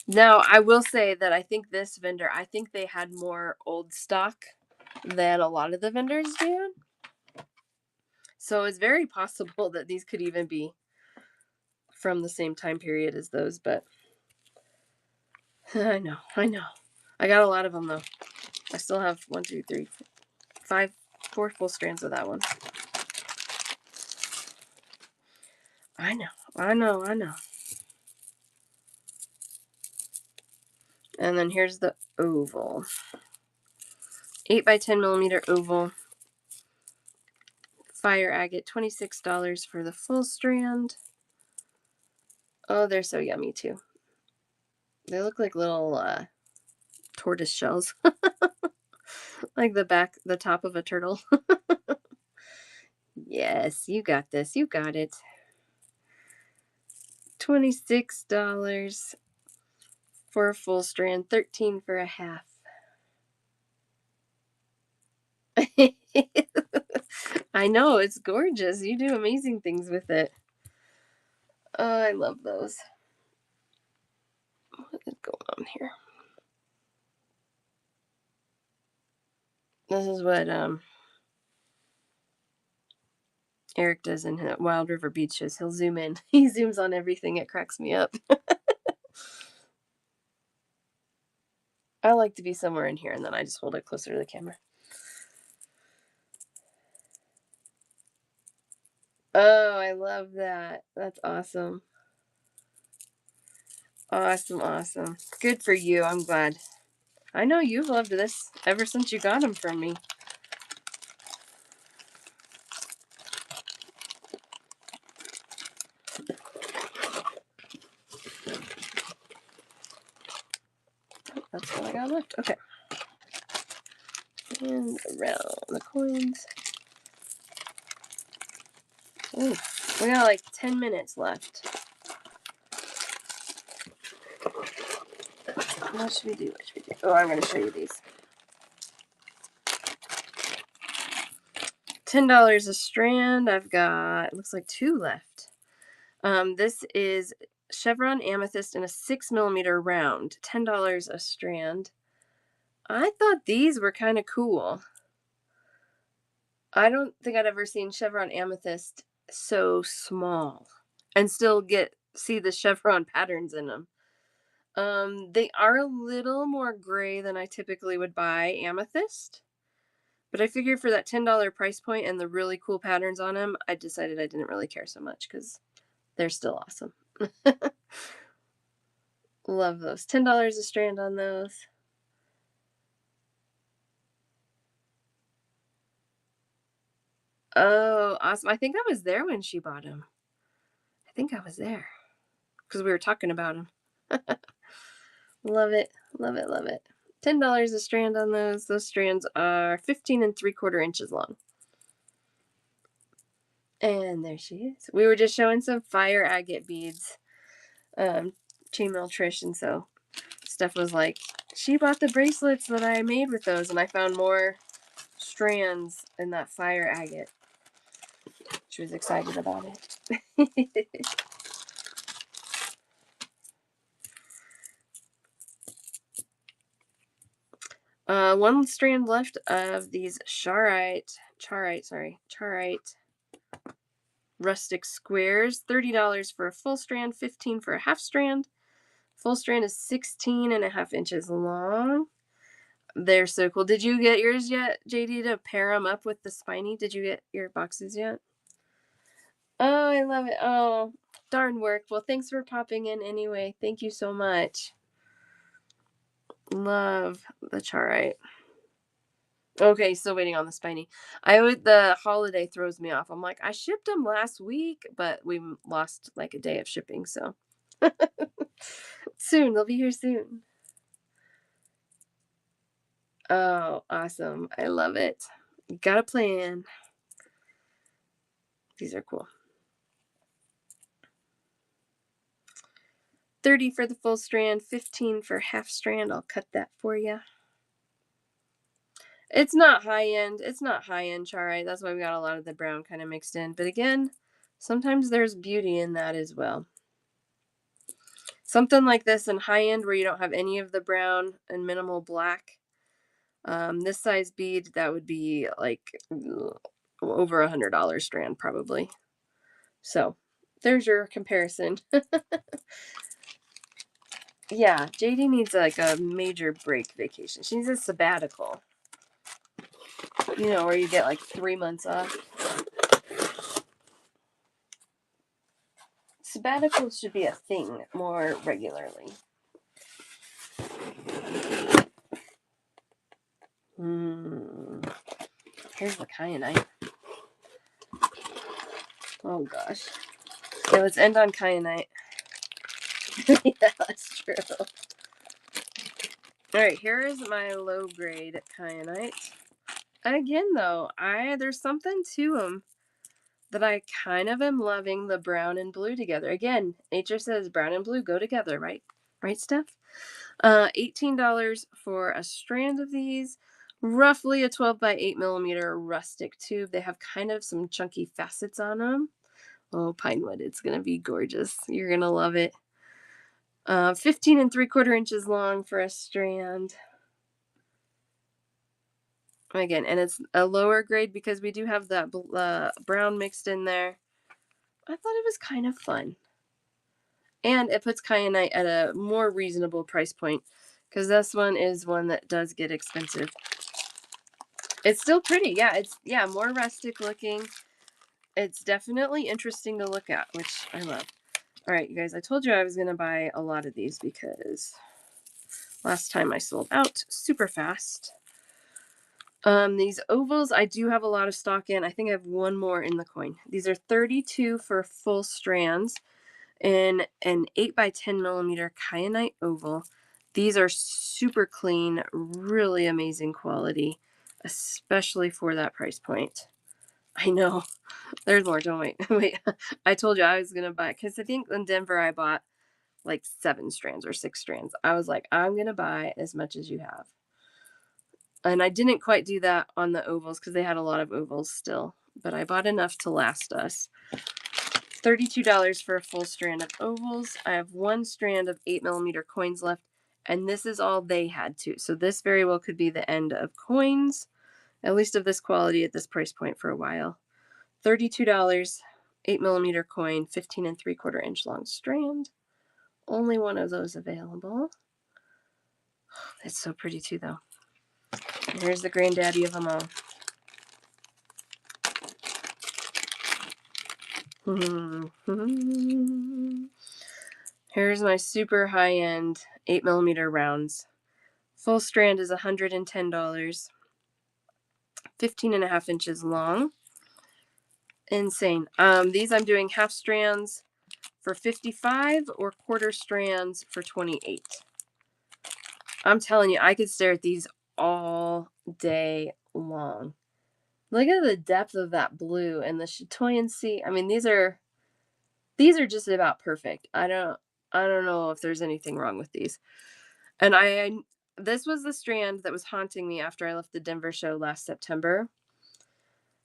S1: Now, I will say that I think this vendor, I think they had more old stock than a lot of the vendors do. So it's very possible that these could even be from the same time period as those, but I know. I got a lot of them though. I still have 1, 2, 3, 5, 4 full strands of that one. I know. And then here's the oval. 8 by 10 millimeter oval. Fire agate, $26 for the full strand. Oh, they're so yummy too. They look like little tortoise shells. Like the top of a turtle. Yes, you got this. You got it. $26 for a full strand, 13 for a half. I know, it's gorgeous. You do amazing things with it. Oh, I love those. What is going on here? This is what Eric does in Wild River Beaches. He'll zoom in. He zooms on everything. It cracks me up. I like to be somewhere in here, and then I just hold it closer to the camera. Oh, I love that. That's awesome. Awesome, awesome. Good for you. I'm glad. I know you've loved this ever since you got them from me. That's all I got left. Okay. And around the coins. Ooh, we got like 10 minutes left. What should we do? What should we do? Oh, I'm going to show you these. $10 a strand. I've got, it looks like 2 left. This is chevron amethyst in a 6mm round. $10 a strand. I thought these were kind of cool. I don't think I'd ever seen chevron amethyst so small and still see the chevron patterns in them. They are a little more gray than I typically would buy amethyst, but I figured for that $10 price point and the really cool patterns on them, I decided I didn't really care so much because they're still awesome. Love those. $10 a strand on those. Oh, awesome. I think I was there when she bought them. I think I was there because we were talking about them. Love it. Love it. Love it. $10 a strand on those. Those strands are 15 3/4 inches long. And there she is. We were just showing some fire agate beads. Chainmail Trish, and so Steph was like, she bought the bracelets that I made with those, and I found more strands in that fire agate. She was excited about it. One strand left of these charoite rustic squares. $30 for a full strand, 15 for a half strand. Full strand is 16.5 inches long. They're so cool. Did you get yours yet, JD, to pair them up with the spiny? Did you get your boxes yet? Oh, I love it. Oh, darn work. Well, thanks for popping in anyway. Thank you so much. Love the charoite. Okay, still waiting on the spiny. The holiday throws me off. I'm like, I shipped them last week, but we lost like a day of shipping, so soon, they'll be here soon. Oh, awesome. I love it. You got a plan. These are cool. 30 for the full strand, 15 for half strand. I'll cut that for you. It's not high end. It's not high end charoite. That's why we got a lot of the brown kind of mixed in. But again, sometimes there's beauty in that as well. Something like this in high end where you don't have any of the brown and minimal black. This size bead, that would be like over $100 strand probably. So there's your comparison. Yeah, JD needs like a major break vacation. She needs a sabbatical. You know, where you get like 3 months off. Sabbaticals should be a thing more regularly. Here's the kyanite. Oh gosh. Okay, let's end on kyanite. Yeah, that's true. Alright, here is my low grade kyanite. Again though, there's something to them that I kind of am loving the brown and blue together. Again, nature says brown and blue go together, right? Right, Steph? $18 for a strand of these. Roughly a 12 by 8mm rustic tube. They have kind of some chunky facets on them. Oh, pinewood. It's going to be gorgeous. You're going to love it. 15 3/4 inches long for a strand. Again, and it's a lower grade because we do have that brown mixed in there. I thought it was kind of fun. And it puts kyanite at a more reasonable price point because this one is one that does get expensive. It's still pretty. Yeah, it's more rustic looking. It's definitely interesting to look at, which I love. All right, you guys, I told you I was going to buy a lot of these because last time I sold out super fast. These ovals, I do have a lot of stock in. I think I have one more in the coin. These are 32 for full strands in an 8 by 10 millimeter kyanite oval. These are super clean, really amazing quality, especially for that price point. I know. There's more. Don't wait. Wait. I told you I was going to buy, because I think in Denver I bought like 7 strands or 6 strands. I was like, I'm going to buy as much as you have. And I didn't quite do that on the ovals because they had a lot of ovals still, but I bought enough to last us. $32 for a full strand of ovals. I have 1 strand of 8 millimeter coins left, and this is all they had too. So this very well could be the end of coins, at least of this quality at this price point for a while. $32, 8 millimeter coin, 15 3/4 inch long strand. Only one of those available. It's so pretty too, though. And here's the granddaddy of them all. Here's my super high-end 8 millimeter rounds. Full strand is $110. 15 1/2 inches long. Insane. These I'm doing half strands for $55 or quarter strands for $28. I'm telling you, I could stare at these all day long. Look at the depth of that blue and the chatoyancy. I mean, these are just about perfect. I don't know if there's anything wrong with these. And this was the strand that was haunting me after I left the Denver show last September.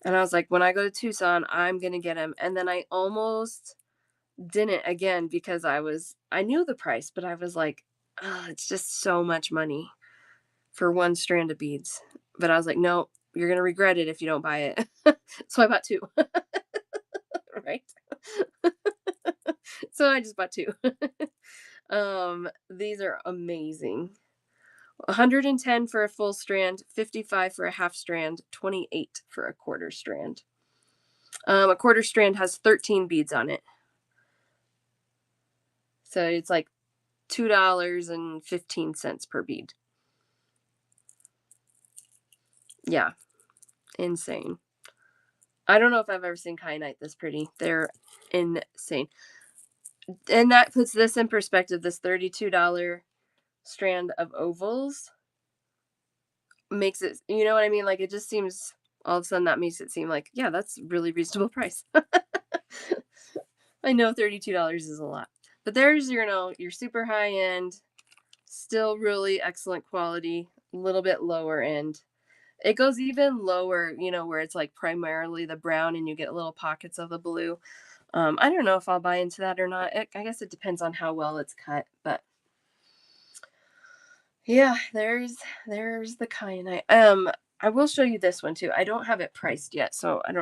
S1: And I was like, when I go to Tucson, I'm going to get him. And then I almost didn't again because I knew the price, but I was like, oh, it's just so much money for 1 strand of beads. But I was like, no, you're going to regret it if you don't buy it. So I bought 2. Right? So I just bought 2. These are amazing. 110 for a full strand, 55 for a half strand, 28 for a quarter strand. A quarter strand has 13 beads on it. So it's like $2.15 per bead. Yeah, insane. I don't know if I've ever seen kyanite this pretty. They're insane. And that puts this in perspective. This $32 strand of ovals makes it, you know what I mean? Like, it just seems, all of a sudden that makes it seem like, yeah, that's a really reasonable price. I know $32 is a lot, but there's your super high end, still really excellent quality, a little bit lower end. It goes even lower, where it's like primarily the brown and you get little pockets of the blue. I don't know if I'll buy into that or not. I guess it depends on how well it's cut, but yeah, there's the kyanite. I will show you this one too. I don't have it priced yet, so I'm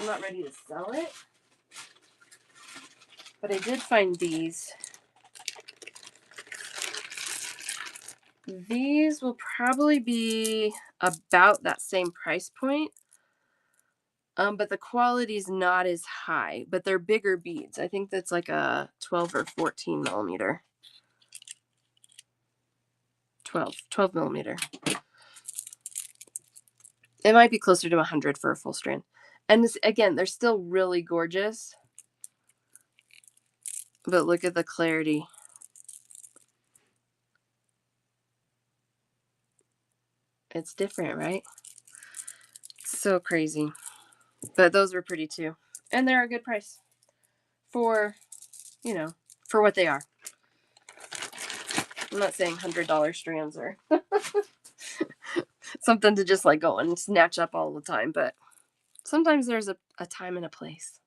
S1: not ready to sell it. But I did find these. These will probably be about that same price point. But the quality is not as high, but they're bigger beads. I think that's like a 12 or 14 millimeter. 12 millimeter. It might be closer to 100 for a full strand. And this, again, they're still really gorgeous. But look at the clarity. It's different, right? So crazy. But those were pretty too. And they're a good price for, for what they are. I'm not saying $100 strands are something to just like go and snatch up all the time, but sometimes there's a time and a place.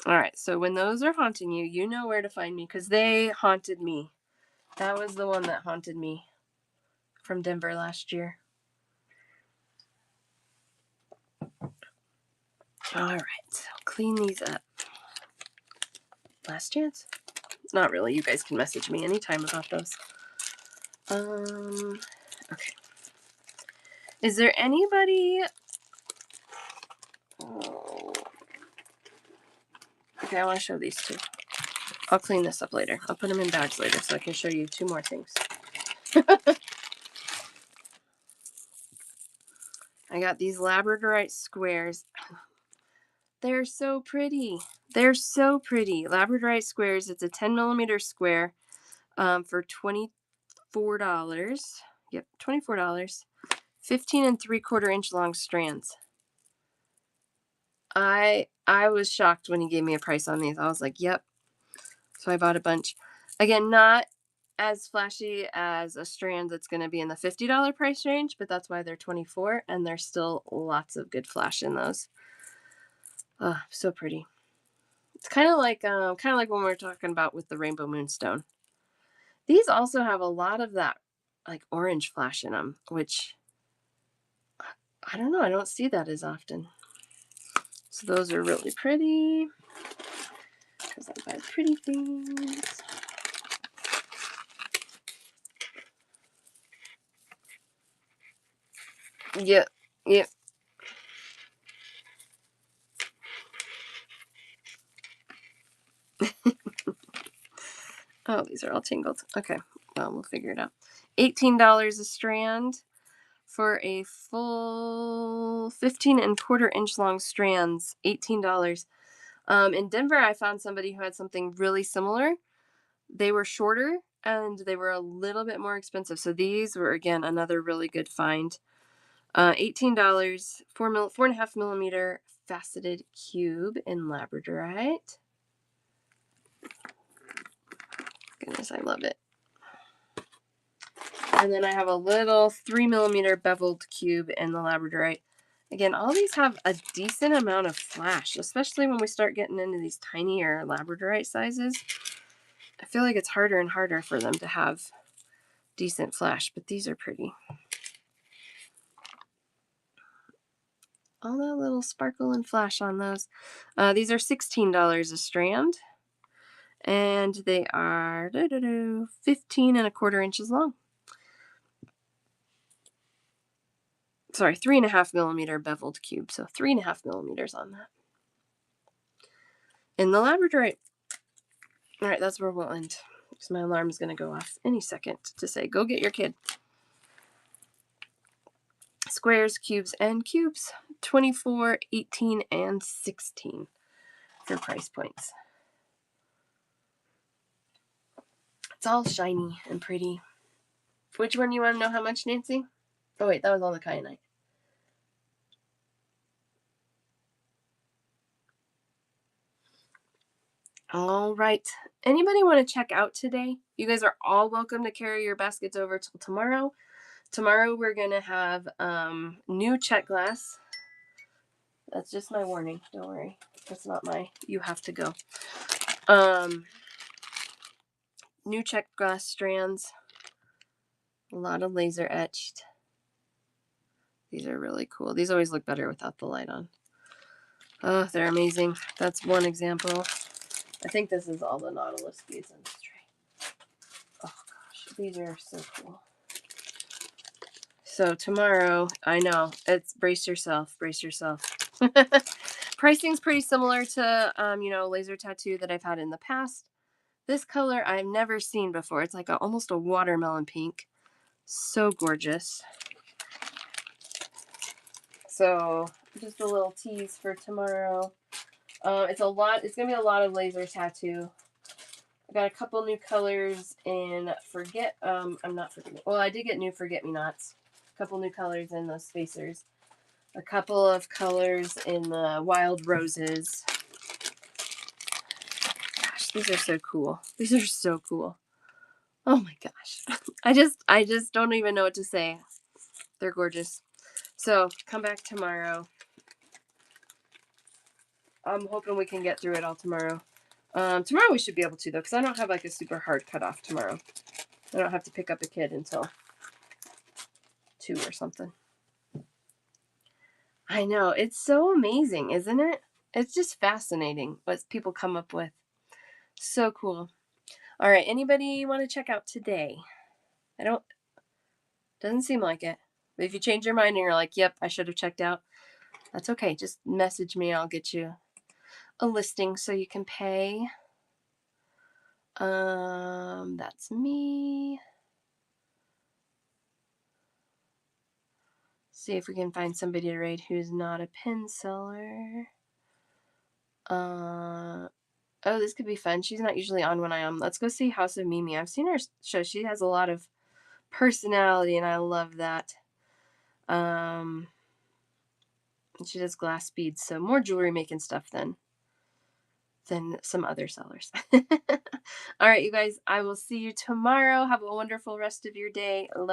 S1: All right, so when those are haunting you, you know where to find me because they haunted me. That was the one that haunted me from Denver last year. All right, I'll clean these up. Last chance? Not really. You guys can message me anytime about those. Okay. Is there anybody? Oh. Okay, I want to show these two. I'll clean this up later. I'll put them in bags later so I can show you 2 more things. I got these labradorite squares. They're so pretty. They're so pretty. Labradorite squares. It's a 10mm square for $24. Yep, $24. 15 3/4 inch long strands. I was shocked when he gave me a price on these. I was like, yep. So I bought a bunch. Again, not as flashy as a strand that's going to be in the $50 price range, but that's why they're $24, and there's still lots of good flash in those. Oh, so pretty. It's kind of like when we were talking about with the Rainbow Moonstone. These also have a lot of that like orange flash in them, which I don't know. I don't see that as often. So those are really pretty because I buy pretty things. Yep. Yep. Oh, these are all tangled. Okay. Well, we'll figure it out. $18 a strand for a full 15 1/4 inch long strands. $18. In Denver, I found somebody who had something really similar. They were shorter and they were a little bit more expensive. So these were, again, another really good find. $18, 4.5mm faceted cube in labradorite. Goodness, I love it. And then I have a little 3mm beveled cube in the labradorite. Again, all these have a decent amount of flash, especially when we start getting into these tinier labradorite sizes. I feel like it's harder and harder for them to have decent flash, but these are pretty. All that little sparkle and flash on those. These are $16 a strand, and they are 15 1/4 inches long. Sorry, 3.5mm beveled cube, so 3.5mm on that. In the labradorite. All right, that's where we'll end, because my alarm is going to go off any second to say, go get your kid. Squares, cubes, and cubes. 24, 18, and 16 for price points. It's all shiny and pretty. Which one do you want to know how much, Nancy? Oh, wait, that was all the kyanite. All right. Anybody want to check out today? You guys are all welcome to carry your baskets over till tomorrow. Tomorrow we're going to have new check glass. That's just my warning. Don't worry. That's not my you have to go. New check glass strands. A lot of laser etched. These are really cool. These always look better without the light on. Oh, they're amazing. That's one example. I think this is all the Nautilus beads on this tray. Oh gosh, these are so cool. So tomorrow, I know, it's brace yourself, brace yourself. Pricing's pretty similar to, laser tattoo that I've had in the past. This color I've never seen before. It's like almost a watermelon pink. So gorgeous. So just a little tease for tomorrow. It's going to be a lot of laser tattoo. I got a couple new colors in I did get new forget-me-nots. A couple new colors in those spacers. A couple of colors in the wild roses. Gosh, these are so cool. These are so cool. Oh my gosh. I just don't even know what to say. They're gorgeous. So come back tomorrow. I'm hoping we can get through it all tomorrow. Tomorrow we should be able to, though, because I don't have like a super hard cutoff tomorrow. I don't have to pick up a kid until 2 or something. I know. It's so amazing, isn't it? It's just fascinating what people come up with. So cool. All right. Anybody want to check out today? Doesn't seem like it. But if you change your mind and you're like, yep, I should have checked out, that's okay. Just message me. I'll get you. a listing so you can pay. That's me. See if we can find somebody to raid who's not a pin seller. Oh, this could be fun. She's not usually on when I am. Let's go see House of Mimi. I've seen her show. She has a lot of personality, and I love that. And she does glass beads, so more jewelry making stuff than some other sellers. All right, you guys. I will see you tomorrow. Have a wonderful rest of your day. Love